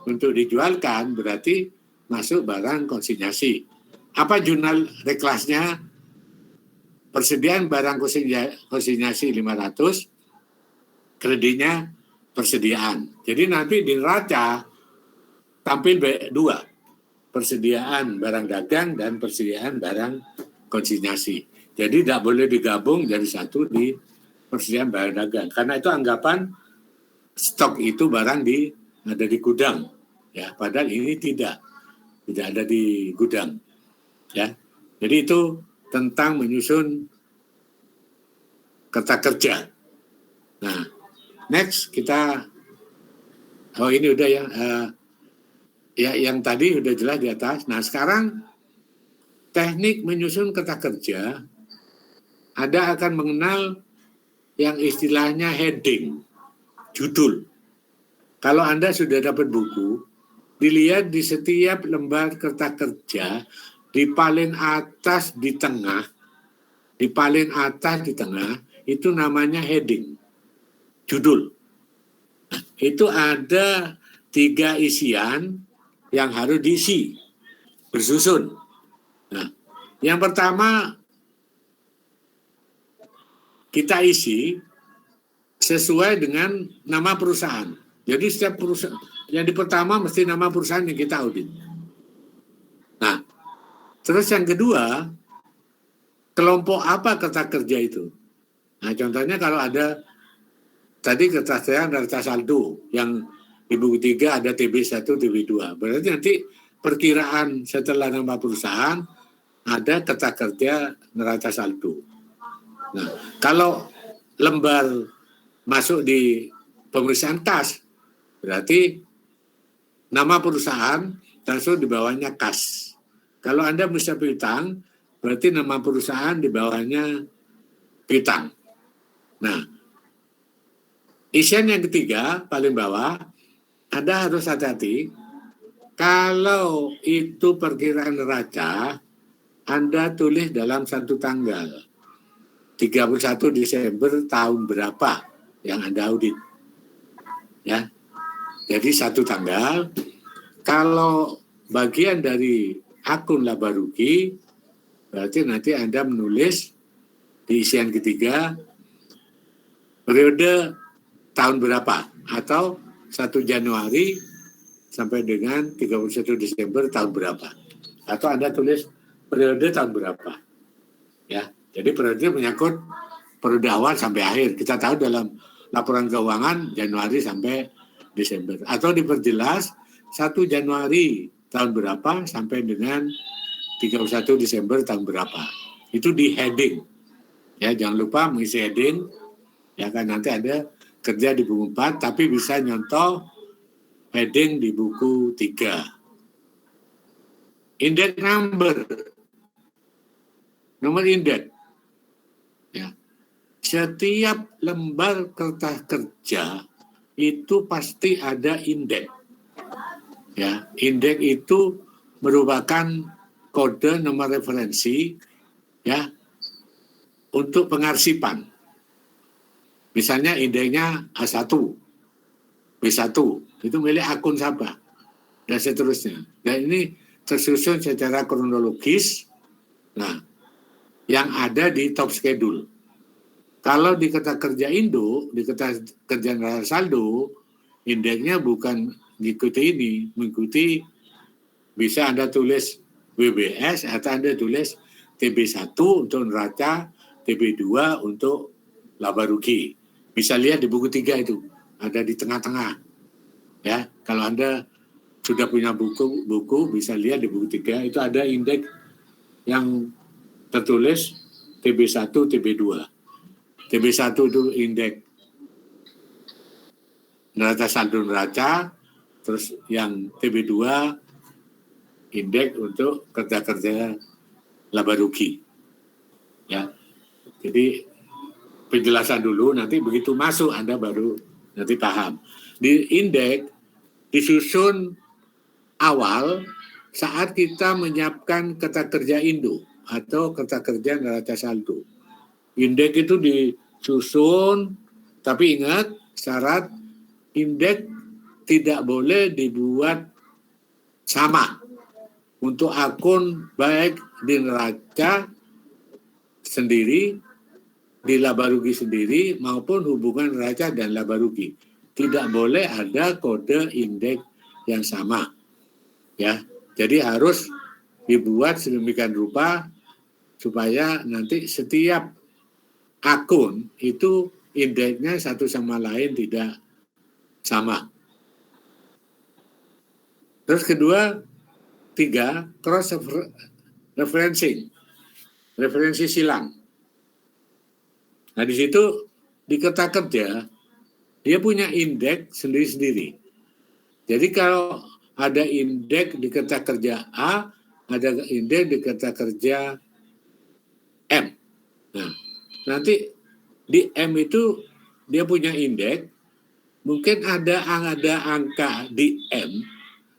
untuk dijualkan, berarti masuk barang konsinyasi. Apa jurnal reklasnya? Persediaan barang konsinyasi 500, kreditnya persediaan. Jadi nanti di neraca tampil dua, persediaan barang dagang dan persediaan barang konsinyasi. Jadi tidak boleh digabung jadi satu di persediaan barang dagang. Karena itu anggapan stok itu barang ada di gudang. Ya, padahal ini tidak ada di gudang. Ya, jadi itu tentang menyusun kerta kerja. Nah, next kita, ini udah ya, yang tadi udah jelas di atas. Nah, sekarang teknik menyusun kerta kerja, Anda akan mengenal yang istilahnya heading, judul. Kalau Anda sudah dapat buku, dilihat di setiap lembar kerta kerja, di paling atas di tengah, itu namanya heading, judul. Nah, itu ada 3 isian yang harus diisi, bersusun. Nah, yang pertama kita isi sesuai dengan nama perusahaan. Jadi setiap perusahaan, yang di pertama mesti nama perusahaan yang kita audit. Nah, terus yang kedua, kelompok apa kerta kerja itu? Nah, contohnya kalau ada tadi kertas terang neraca saldo, yang di buku 3 ada TB1, TB2. Berarti nanti perkiraan setelah nama perusahaan ada kerta kerja neraca saldo. Nah, kalau lembar masuk di pemeriksaan kas, berarti nama perusahaan langsung di bawahnya kas. Kalau Anda bisa piutang, berarti nama perusahaan di bawahnya piutang. Nah, isian yang ketiga, paling bawah, Anda harus hati-hati. Kalau itu perkiraan neraca, Anda tulis dalam satu tanggal. 31 Desember tahun berapa yang Anda audit. Ya. Jadi satu tanggal. Kalau bagian dari akun laba rugi, berarti nanti Anda menulis di isian ketiga periode tahun berapa, atau 1 Januari sampai dengan 31 Desember tahun berapa, atau Anda tulis periode tahun berapa. Ya, jadi periode menyangkut periode awal sampai akhir. Kita tahu dalam laporan keuangan Januari sampai Desember, atau diperjelas 1 Januari tahun berapa sampai dengan 31 Desember tahun berapa. Itu di heading. Ya, jangan lupa mengisi heading. Ya kan, nanti ada kerja di buku 4, tapi bisa nyontoh heading di buku 3. Index number. Nomor indeks. Ya. Setiap lembar kertas kerja itu pasti ada indeks. Ya, indeks itu merupakan kode nomor referensi ya untuk pengarsipan. Misalnya indeksnya A1, B1 itu milik akun siapa dan seterusnya. Dan ini tersusun secara kronologis. Nah, yang ada di top schedule. Kalau di Kerta Kerja Indo, di Kerta Kerja Neraca Saldo, indeksnya bukan mengikuti bisa Anda tulis WBS atau Anda tulis TB1 untuk neraca, TB2 untuk laba rugi. Bisa lihat di buku 3 itu, ada di tengah-tengah. Ya, kalau Anda sudah punya buku bisa lihat di buku 3 itu ada indeks yang tertulis TB1, TB2. TB1 itu indeks neraca saldo neraca, terus yang TB2 indeks untuk kerja-kerja laba rugi. Ya. Jadi penjelasan dulu, nanti begitu masuk Anda baru nanti paham. Di indeks disusun awal saat kita menyiapkan Kerta Kerja Indo atau Kerta Kerja Neraca Saldo. Indeks itu disusun, tapi ingat syarat indeks tidak boleh dibuat sama untuk akun baik di neraca sendiri, di laba rugi sendiri maupun hubungan neraca dan laba rugi. Tidak boleh ada kode indeks yang sama. Ya, jadi harus dibuat sedemikian rupa supaya nanti setiap akun itu indeksnya satu sama lain tidak sama. Terus kedua, 3, cross referencing, referensi silang. Nah di situ di Kerta Kerja dia punya indeks sendiri-sendiri. Jadi kalau ada indeks di Kerta Kerja A, ada indeks di Kerta Kerja M. Nah, nanti di M itu dia punya indeks, mungkin ada angka di M,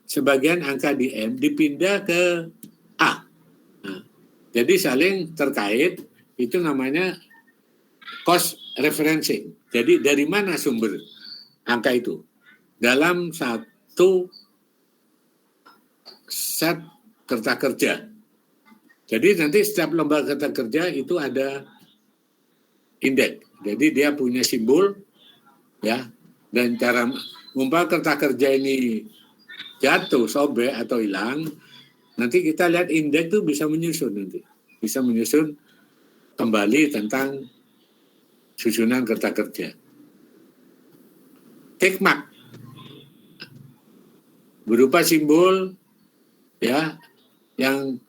sebagian angka di M dipindah ke A. Nah, jadi saling terkait, itu namanya cost referencing. Jadi dari mana sumber angka itu? Dalam satu set Kerta Kerja. Jadi nanti setiap lembar Kerta Kerja itu ada indeks. Jadi dia punya simbol, ya. Dan cara umpama Kerta Kerja ini jatuh, sobek atau hilang, nanti kita lihat indeks itu bisa menyusun nanti. Bisa menyusun kembali tentang susunan Kerta Kerja. Tick mark berupa simbol ya yang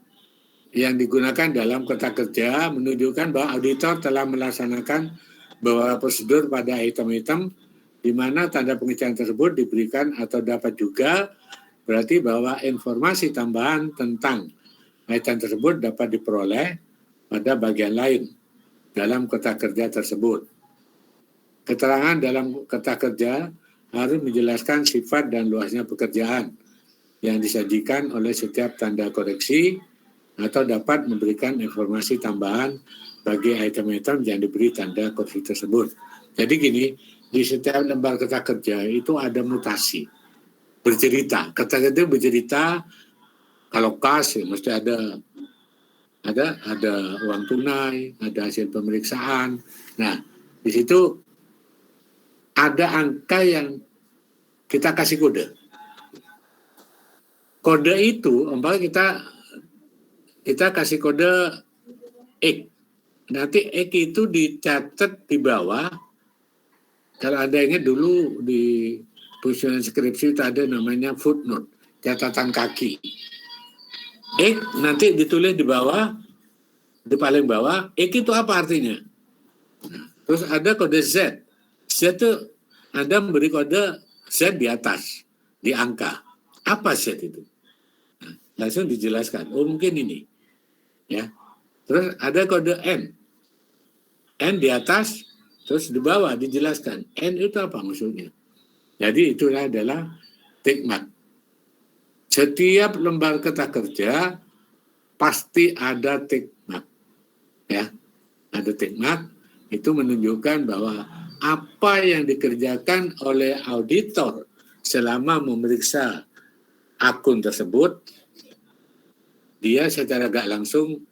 digunakan dalam Kerta Kerja menunjukkan bahwa auditor telah melaksanakan beberapa prosedur pada item-item di mana tanda pengecekan tersebut diberikan atau dapat juga berarti bahwa informasi tambahan tentang item tersebut dapat diperoleh pada bagian lain dalam Kerta Kerja tersebut. Keterangan dalam Kerta Kerja harus menjelaskan sifat dan luasnya pekerjaan yang disajikan oleh setiap tanda koreksi atau dapat memberikan informasi tambahan bagi item-item yang diberi tanda koreksi tersebut. Jadi gini, di setiap lembar Kerta Kerja itu ada mutasi, bercerita. Kerta Kerja bercerita kalau kas ya, mesti ada uang tunai, ada hasil pemeriksaan. Nah, di situ ada angka yang kita kasih kode. Kode itu, umpamanya kita kasih kode X. Nanti X itu dicatat di bawah. Kalau ada ingat dulu di penyusunan skripsi itu ada namanya footnote, catatan kaki. X nanti ditulis di bawah, di paling bawah, X itu apa artinya? Terus ada kode Z. Z itu Anda memberi kode Z di atas, di angka. Apa Z itu? Nah, langsung dijelaskan. Oh mungkin ini. Ya. Terus ada kode N. N di atas, terus di bawah dijelaskan. N itu apa maksudnya? Jadi itulah adalah tick mark. Setiap lembar Kerta Kerja pasti ada tick mark. Ya, ada tick mark, itu menunjukkan bahwa apa yang dikerjakan oleh auditor selama memeriksa akun tersebut, dia secara gak langsung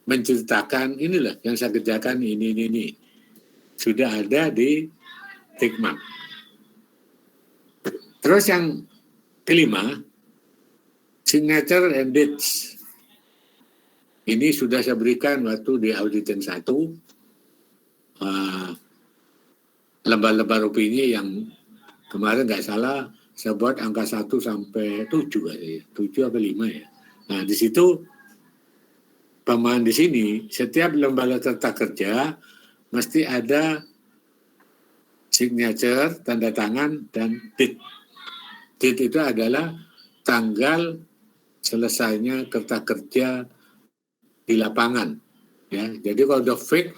menceritakan, inilah yang saya kerjakan, ini. Sudah ada di tick mark. Terus yang kelima, signature and dates. Ini sudah saya berikan waktu di auditan 1, lembar-lembar opini yang kemarin nggak salah saya buat angka 1 sampai 7 kali, 7 atau 5 ya. Nah di situ pemahaman di sini, setiap lembar kertas kerja mesti ada signature, tanda tangan, dan date. Date itu adalah tanggal selesainya kertas kerja di lapangan. Ya, jadi kalau udah fake,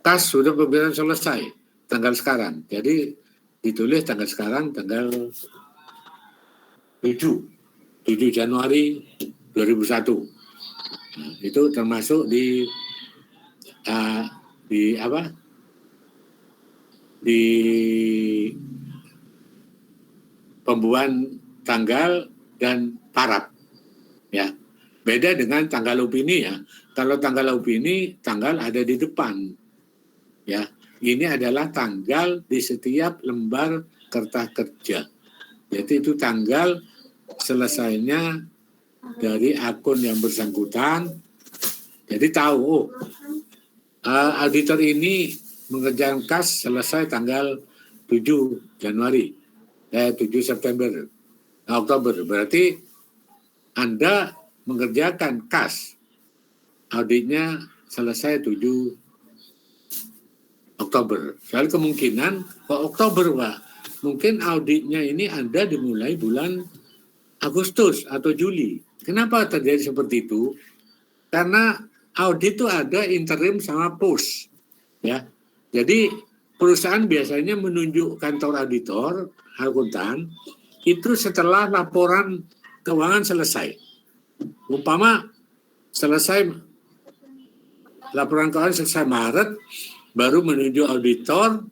kas sudah pembiayaan selesai, tanggal sekarang. Jadi ditulis tanggal sekarang, tanggal 7 Januari 2001. Nah, itu termasuk di pembuatan tanggal dan paraf. Ya, beda dengan tanggal opini ya. Kalau tanggal opini, tanggal ada di depan. Ya, ini adalah tanggal di setiap lembar kertas kerja. Jadi itu tanggal selesainya dari akun yang bersangkutan. Jadi tahu, auditor ini mengerjakan kas selesai tanggal 7 Januari, 7 September, Oktober. Berarti Anda mengerjakan kas, auditnya selesai 7 Oktober. Soal kemungkinan Oktober, Pak, mungkin auditnya ini Anda dimulai bulan Agustus atau Juli. Kenapa terjadi seperti itu? Karena audit itu ada interim sama post. Ya, jadi perusahaan biasanya menunjuk kantor auditor, akuntan, itu setelah laporan keuangan selesai. Umpama selesai laporan keuangan selesai Maret, baru menunjuk auditor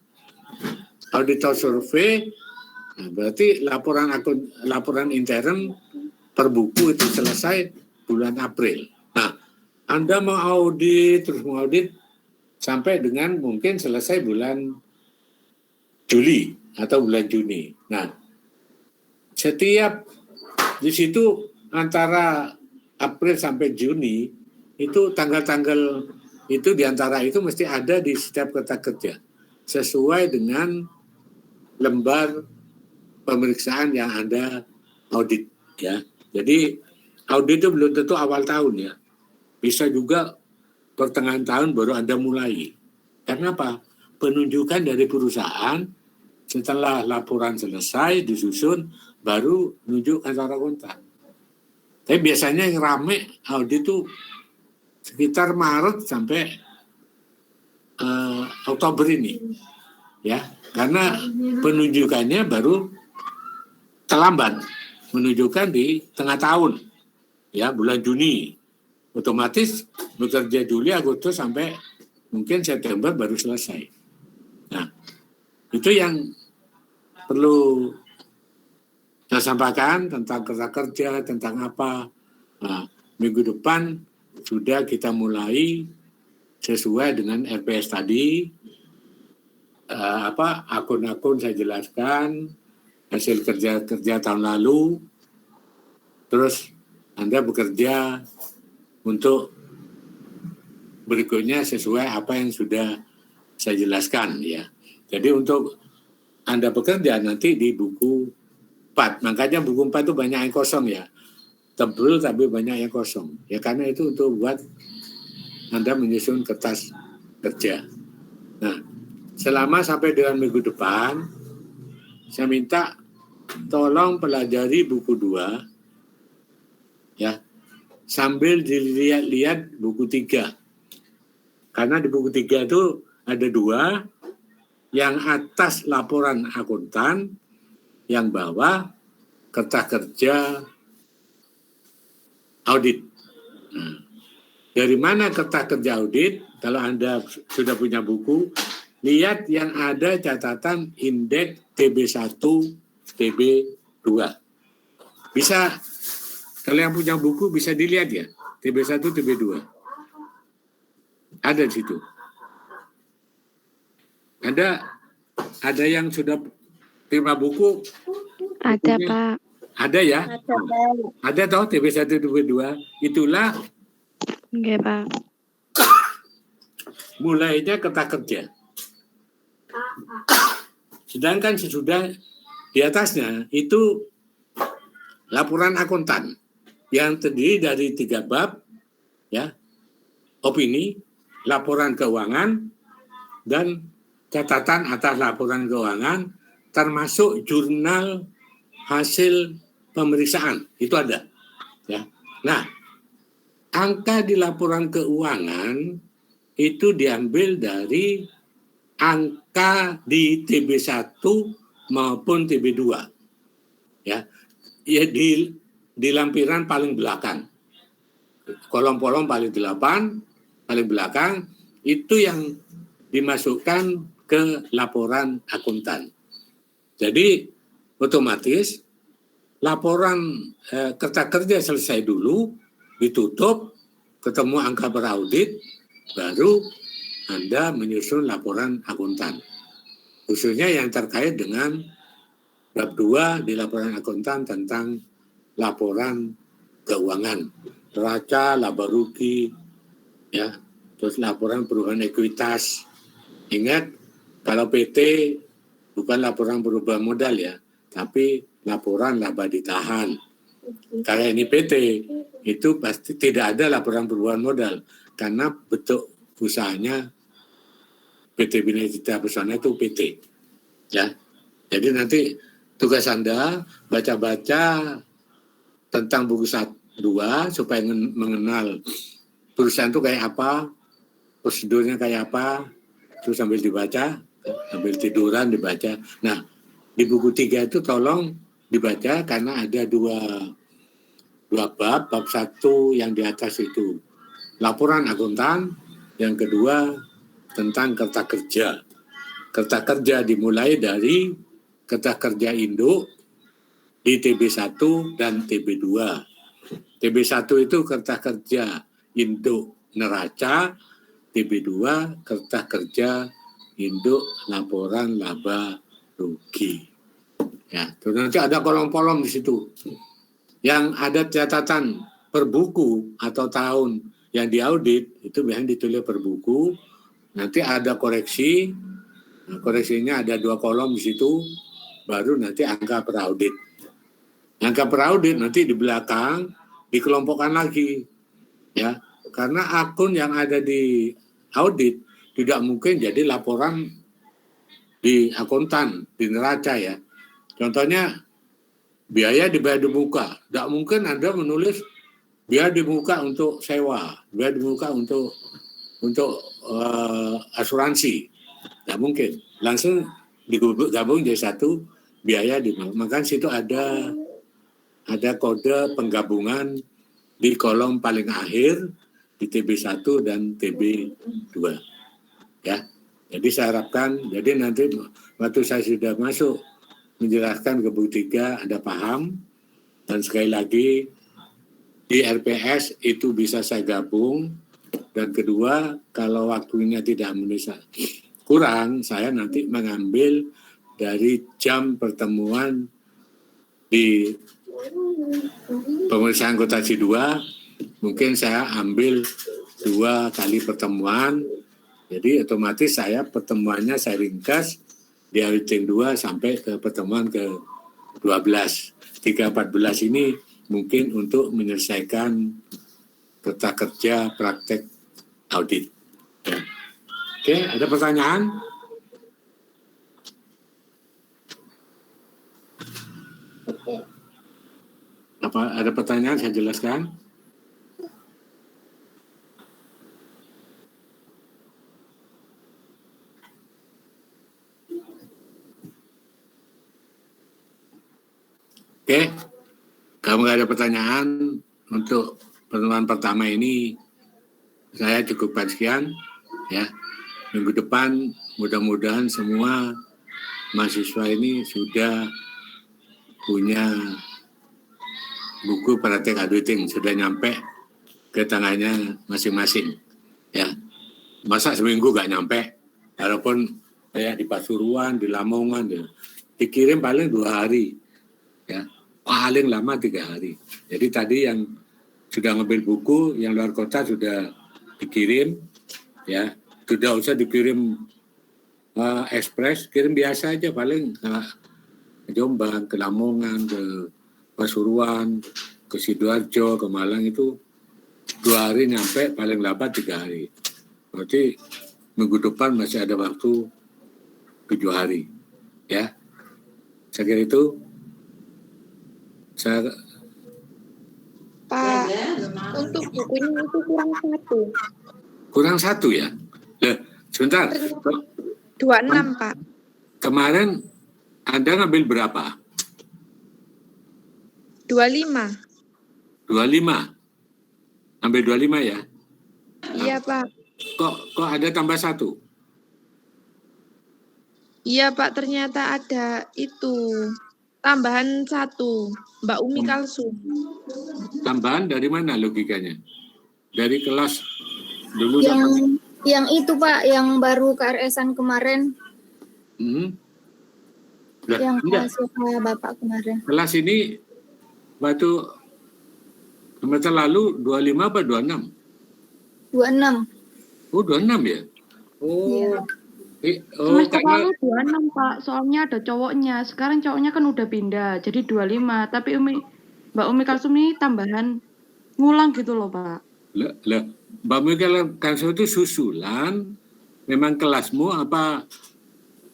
survei. Nah, berarti laporan intern per buku itu selesai bulan April. Nah, Anda mau audit sampai dengan mungkin selesai bulan Juli atau bulan Juni. Nah, setiap di situ antara April sampai Juni itu tanggal-tanggal itu diantara itu mesti ada di setiap kertas kerja sesuai dengan lembar pemeriksaan yang Anda audit ya. Jadi audit itu belum tentu awal tahun ya. Bisa juga pertengahan tahun baru Anda mulai. Karena apa? Penunjukan dari perusahaan setelah laporan selesai disusun baru nunjuk kantor akuntan. Tapi biasanya yang rame audit itu sekitar Maret sampai Oktober ini. Ya, karena penunjukannya baru terlambat, menunjukkan di tengah tahun, ya bulan Juni, otomatis bekerja Juli, Agustus sampai mungkin September baru selesai. Nah, itu yang perlu saya sampaikan tentang kerja kerja, tentang apa. Nah, minggu depan sudah kita mulai sesuai dengan RPS tadi. Akun-akun saya jelaskan, hasil kerja tahun lalu, terus Anda bekerja untuk berikutnya sesuai apa yang sudah saya jelaskan ya. Jadi untuk Anda bekerja nanti di buku 4, makanya buku 4 itu banyak yang kosong ya, tebel tapi banyak yang kosong ya, karena itu untuk buat Anda menyusun kertas kerja. Nah, selama sampai dengan minggu depan, saya minta tolong pelajari buku 2, ya, sambil dilihat-lihat buku 3. Karena di buku 3 itu ada 2, yang atas laporan akuntan, yang bawah kertas kerja audit. Dari mana kertas kerja audit? Kalau Anda sudah punya buku, lihat yang ada catatan indeks TB1, TB2. Bisa, kalau yang punya buku bisa dilihat ya, TB1, TB2. Ada di situ. Ada yang sudah terima buku? Ada, Bukunya? Pak. Ada ya? Ada toh TB1, TB2. Itulah Oke, Pak. mulainya kertas kerja. Sedangkan sesudah di atasnya itu laporan akuntan yang terdiri dari 3 bab, ya, opini, laporan keuangan, dan catatan atas laporan keuangan, termasuk jurnal hasil pemeriksaan. Itu ada. Ya. Nah, angka di laporan keuangan itu diambil dari angka di TB1 maupun TB2. Ya, di lampiran paling belakang. Kolom-kolom paling 8, paling belakang, itu yang dimasukkan ke laporan akuntan. Jadi otomatis laporan kerja kerja selesai dulu, ditutup, ketemu angka beraudit, baru Anda menyusun laporan akuntan. Khususnya yang terkait dengan bab 2 di laporan akuntan tentang laporan keuangan, neraca, laba rugi, ya, terus laporan perubahan ekuitas. Ingat, kalau PT bukan laporan perubahan modal ya, tapi laporan laba ditahan. Kalau ini PT, itu pasti tidak ada laporan perubahan modal, karena bentuk usahanya PT Bina Citra Pesona itu PT. Ya, jadi nanti tugas Anda baca-baca tentang buku 1-2 supaya mengenal perusahaan itu kayak apa, prosedurnya kayak apa, terus sambil dibaca, sambil tiduran dibaca. Nah, di buku 3 itu tolong dibaca karena ada dua bab. Bab 1 yang di atas itu laporan akuntan, yang kedua tentang kertas kerja. Kertas kerja dimulai dari kertas kerja induk di TB1 dan TB2. TB1 itu kertas kerja induk neraca, TB2 kertas kerja induk laporan laba rugi. Ya, terus nanti ada kolom-kolom di situ. Yang ada catatan per buku atau tahun yang diaudit, itu biasanya ditulis per buku. Nanti ada koreksi. Nah, koreksinya ada 2 kolom di situ, baru nanti angka per audit. Angka per audit nanti di belakang dikelompokkan lagi, ya, karena akun yang ada di audit tidak mungkin jadi laporan di akuntan, di neraca ya. Contohnya biaya dibayar di muka, tidak mungkin Anda menulis biaya di muka untuk sewa, biaya di muka untuk asuransi, tidak mungkin. Langsung digabung jadi satu biaya di muka. Maka situ ada kode penggabungan di kolom paling akhir di TB1 dan TB2. Ya. Jadi saya harapkan, jadi nanti waktu saya sudah masuk menjelaskan ke buku 3 Anda paham, dan sekali lagi di RPS itu bisa saya gabung, dan kedua kalau waktunya tidak mendesak kurang, saya nanti mengambil dari jam pertemuan di pemeriksaan akuntansi 2, mungkin saya ambil 2 kali pertemuan, jadi otomatis saya pertemuannya saya ringkas di auditing 2 sampai ke pertemuan ke 12. 3-14 ini mungkin untuk menyelesaikan kerja kerja praktek audit. Oke, ada pertanyaan? Apa ada pertanyaan saya jelaskan? Oke, kalau nggak ada pertanyaan untuk pertemuan pertama ini saya cukupkan sekian ya. Minggu depan mudah-mudahan semua mahasiswa ini sudah punya buku praktek auditing, sudah nyampe ke tangannya masing-masing ya. Masa seminggu nggak nyampe, walaupun ya di Pasuruan, di Lamongan ya, dikirim paling 2 hari ya, paling lama 3 hari. Jadi tadi yang sudah ngambil buku yang luar kota sudah dikirim ya, sudah usah dikirim ekspres, kirim biasa aja, paling ke Jombang, ke Lamongan, ke Pasuruan, ke Sidoarjo, ke Malang itu 2 hari nyampe, paling lambat 3 hari. Berarti minggu depan masih ada waktu 7 hari ya. Saya kira itu. Saya Pak, untuk bukunya itu kurang 1. kurang 1 ya. Sebentar. 26, Pak. Kemarin Anda ngambil berapa? 25. 25. Ambil 25 ya? Iya, Pak. Kok ada tambah 1? Iya, Pak. Ternyata ada itu. Tambahan 1. Mbak Umi Kalsum. Tambahan dari mana logikanya? Dari kelas dulu Yang itu Pak, yang baru KRS-an kemarin, yang kasih Bapak kemarin. Kelas ini waktu semester lalu 25 apa 26? 26. Oh 26 ya? Oh. Iya. Semester lalu 26 Pak, soalnya ada cowoknya. Sekarang cowoknya kan udah pindah, jadi 25. Tapi Mbak Umi Kalsum ini tambahan ngulang gitu loh Pak. Lah, Mbak Umi Kalsum itu susulan, memang kelasmu apa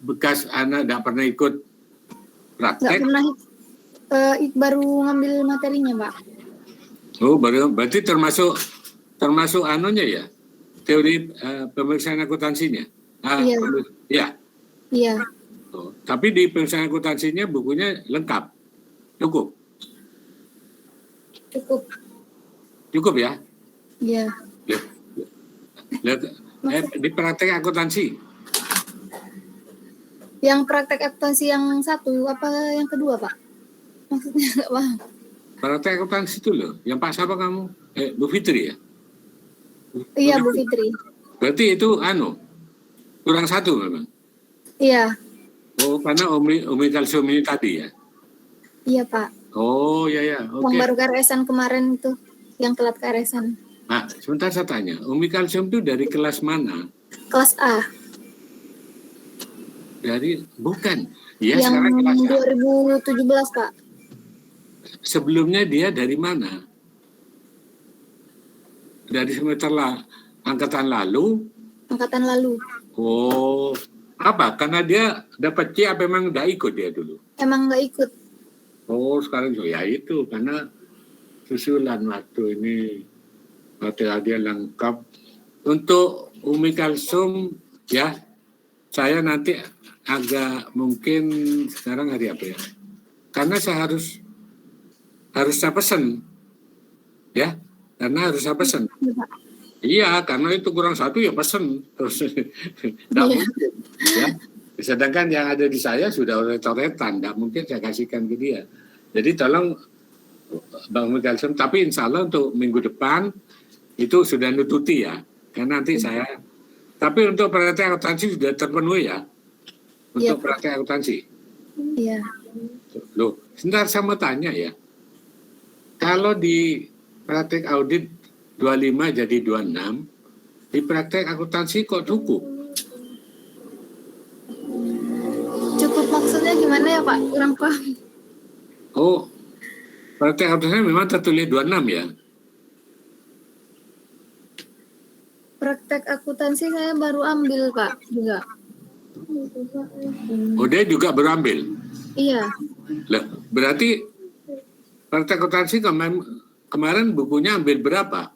bekas anak tidak pernah ikut praktek? Nggak pernah, baru ngambil materinya Pak. Oh, berarti termasuk anunya ya? Teori pemeriksaan akuntansinya? Iya. Ya. Iya. Oh, tapi di pemeriksaan akuntansinya bukunya lengkap? Cukup? Cukup ya? Iya. Di praktek akuntansi? Yang praktek akuntansi yang 1, apa yang kedua Pak? Maksudnya nggak paham. Praktek akuntansi itu loh, yang Pak siapa kamu? Bu Fitri ya? Iya, Bu Fitri. Berarti itu kurang 1 memang? Iya. Oh, karena Umi Kalsum ini tadi ya? Iya Pak. Oh, ya. Okay. Yang baru KRS-an kemarin itu, yang telat KRS-an. Nah, sebentar saya tanya, Umi Kalsum itu dari kelas mana? Kelas A. Bukan. Ya, yang sekarang kelas A. 2017 Pak. Sebelumnya dia dari mana? Dari semester angkatan lalu? Angkatan lalu. Oh, apa? Karena dia dapat C apa memang nggak ikut dia dulu? Emang nggak ikut. Oh, sekarang ya itu karena susulan waktu ini material dia lengkap. Untuk Umi Kalsum ya, saya nanti agak mungkin sekarang hari apa ya? Karena saya harus saya pesen ya, karena harus saya pesen. Iya, karena itu kurang 1 ya pesen terus tidak mungkin ya. Sedangkan yang ada di saya sudah oret-oretan, tidak mungkin saya kasihkan ke dia. Jadi tolong Bang Umi Kalsum, tapi insya Allah untuk minggu depan itu sudah nututi ya, karena nanti saya. Tapi untuk praktek akuntansi sudah terpenuhi ya, untuk praktek akuntansi. Iya. Loh, sebentar saya mau tanya ya. Kalau di praktek audit 25 jadi 26, di praktek akuntansi kok cukup? Cukup maksudnya gimana ya Pak? Kurang paham. Oh, praktek akuntansi memang tertulis 26 ya? Praktek akuntansi saya baru ambil Pak juga. Oh, dia juga berambil? Iya. Lah, berarti praktek akuntansi kemarin bukunya ambil berapa?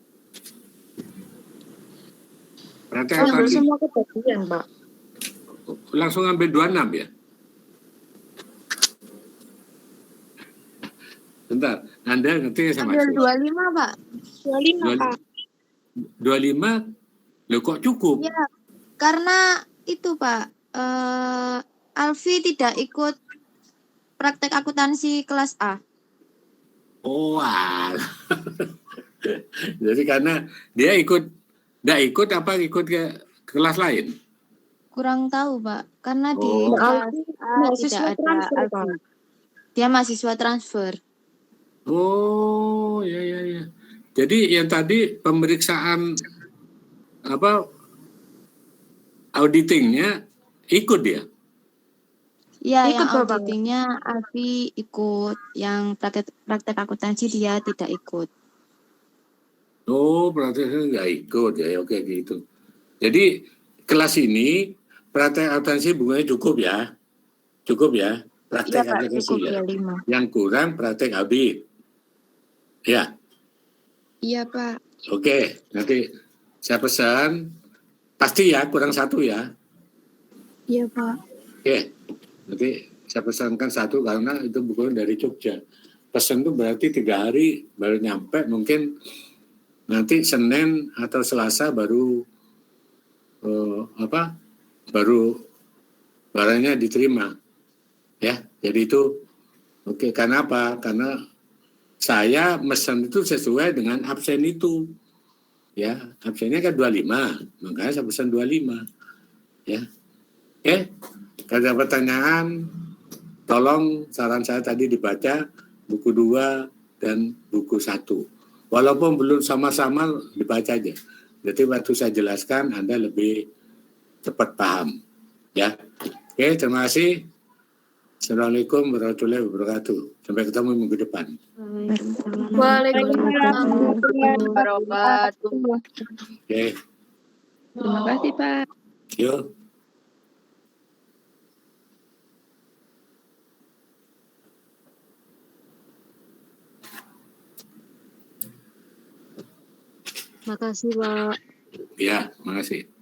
Praktek Ambil akuntansi semua kebagian Pak. langsung ambil 26 ya? Bentar, Anda ngerti ya sama Ambil 25, Pak. 25, Pak. 25, loh kok cukup? Ya, karena itu Pak, Alfi tidak ikut praktek akuntansi kelas A. Oh, alah. Jadi karena dia nggak ikut apa ikut ke kelas lain? Kurang tahu Pak, karena di Oh. kelas A Mahasiswa tidak ada transfer, Alfi. Pak. Dia mahasiswa transfer. Oh, ya. Jadi yang tadi pemeriksaan apa auditingnya ikut dia? Ya, Ikut, yang Bapak. auditingnya Alfi ikut, yang praktek akuntansi dia tidak ikut. Oh, berarti nggak ikut ya, oke gitu. Jadi kelas ini praktek akuntansi bunganya cukup ya, Iya praktek Pak, aplikasi cukup ya. ya 5. Yang kurang praktek audit, ya. Iya, Pak. Oke, nanti saya pesan pasti ya kurang 1 ya. Iya Pak. Oke, nanti saya pesankan 1 karena itu bukunya dari Jogja. Pesan itu berarti 3 hari baru nyampe, mungkin nanti Senin atau Selasa baru baru barangnya diterima. Ya, jadi itu oke. Karena apa? Karena saya mesen itu sesuai dengan absen itu. Ya, absennya kan 25, makanya saya pesan 25. Ya. Oke. Kalau ada pertanyaan, tolong saran saya tadi dibaca buku 2 dan buku 1. Walaupun belum sama-sama dibaca aja. Jadi waktu saya jelaskan Anda lebih cepat paham. Ya. Oke, terima kasih. Assalamualaikum warahmatullahi wabarakatuh. Sampai ketemu minggu depan. Waalaikumsalam. Wabarakatuh. Oke, Terima kasih, Pak. yuk. Makasih Pak. Ya, terima kasih.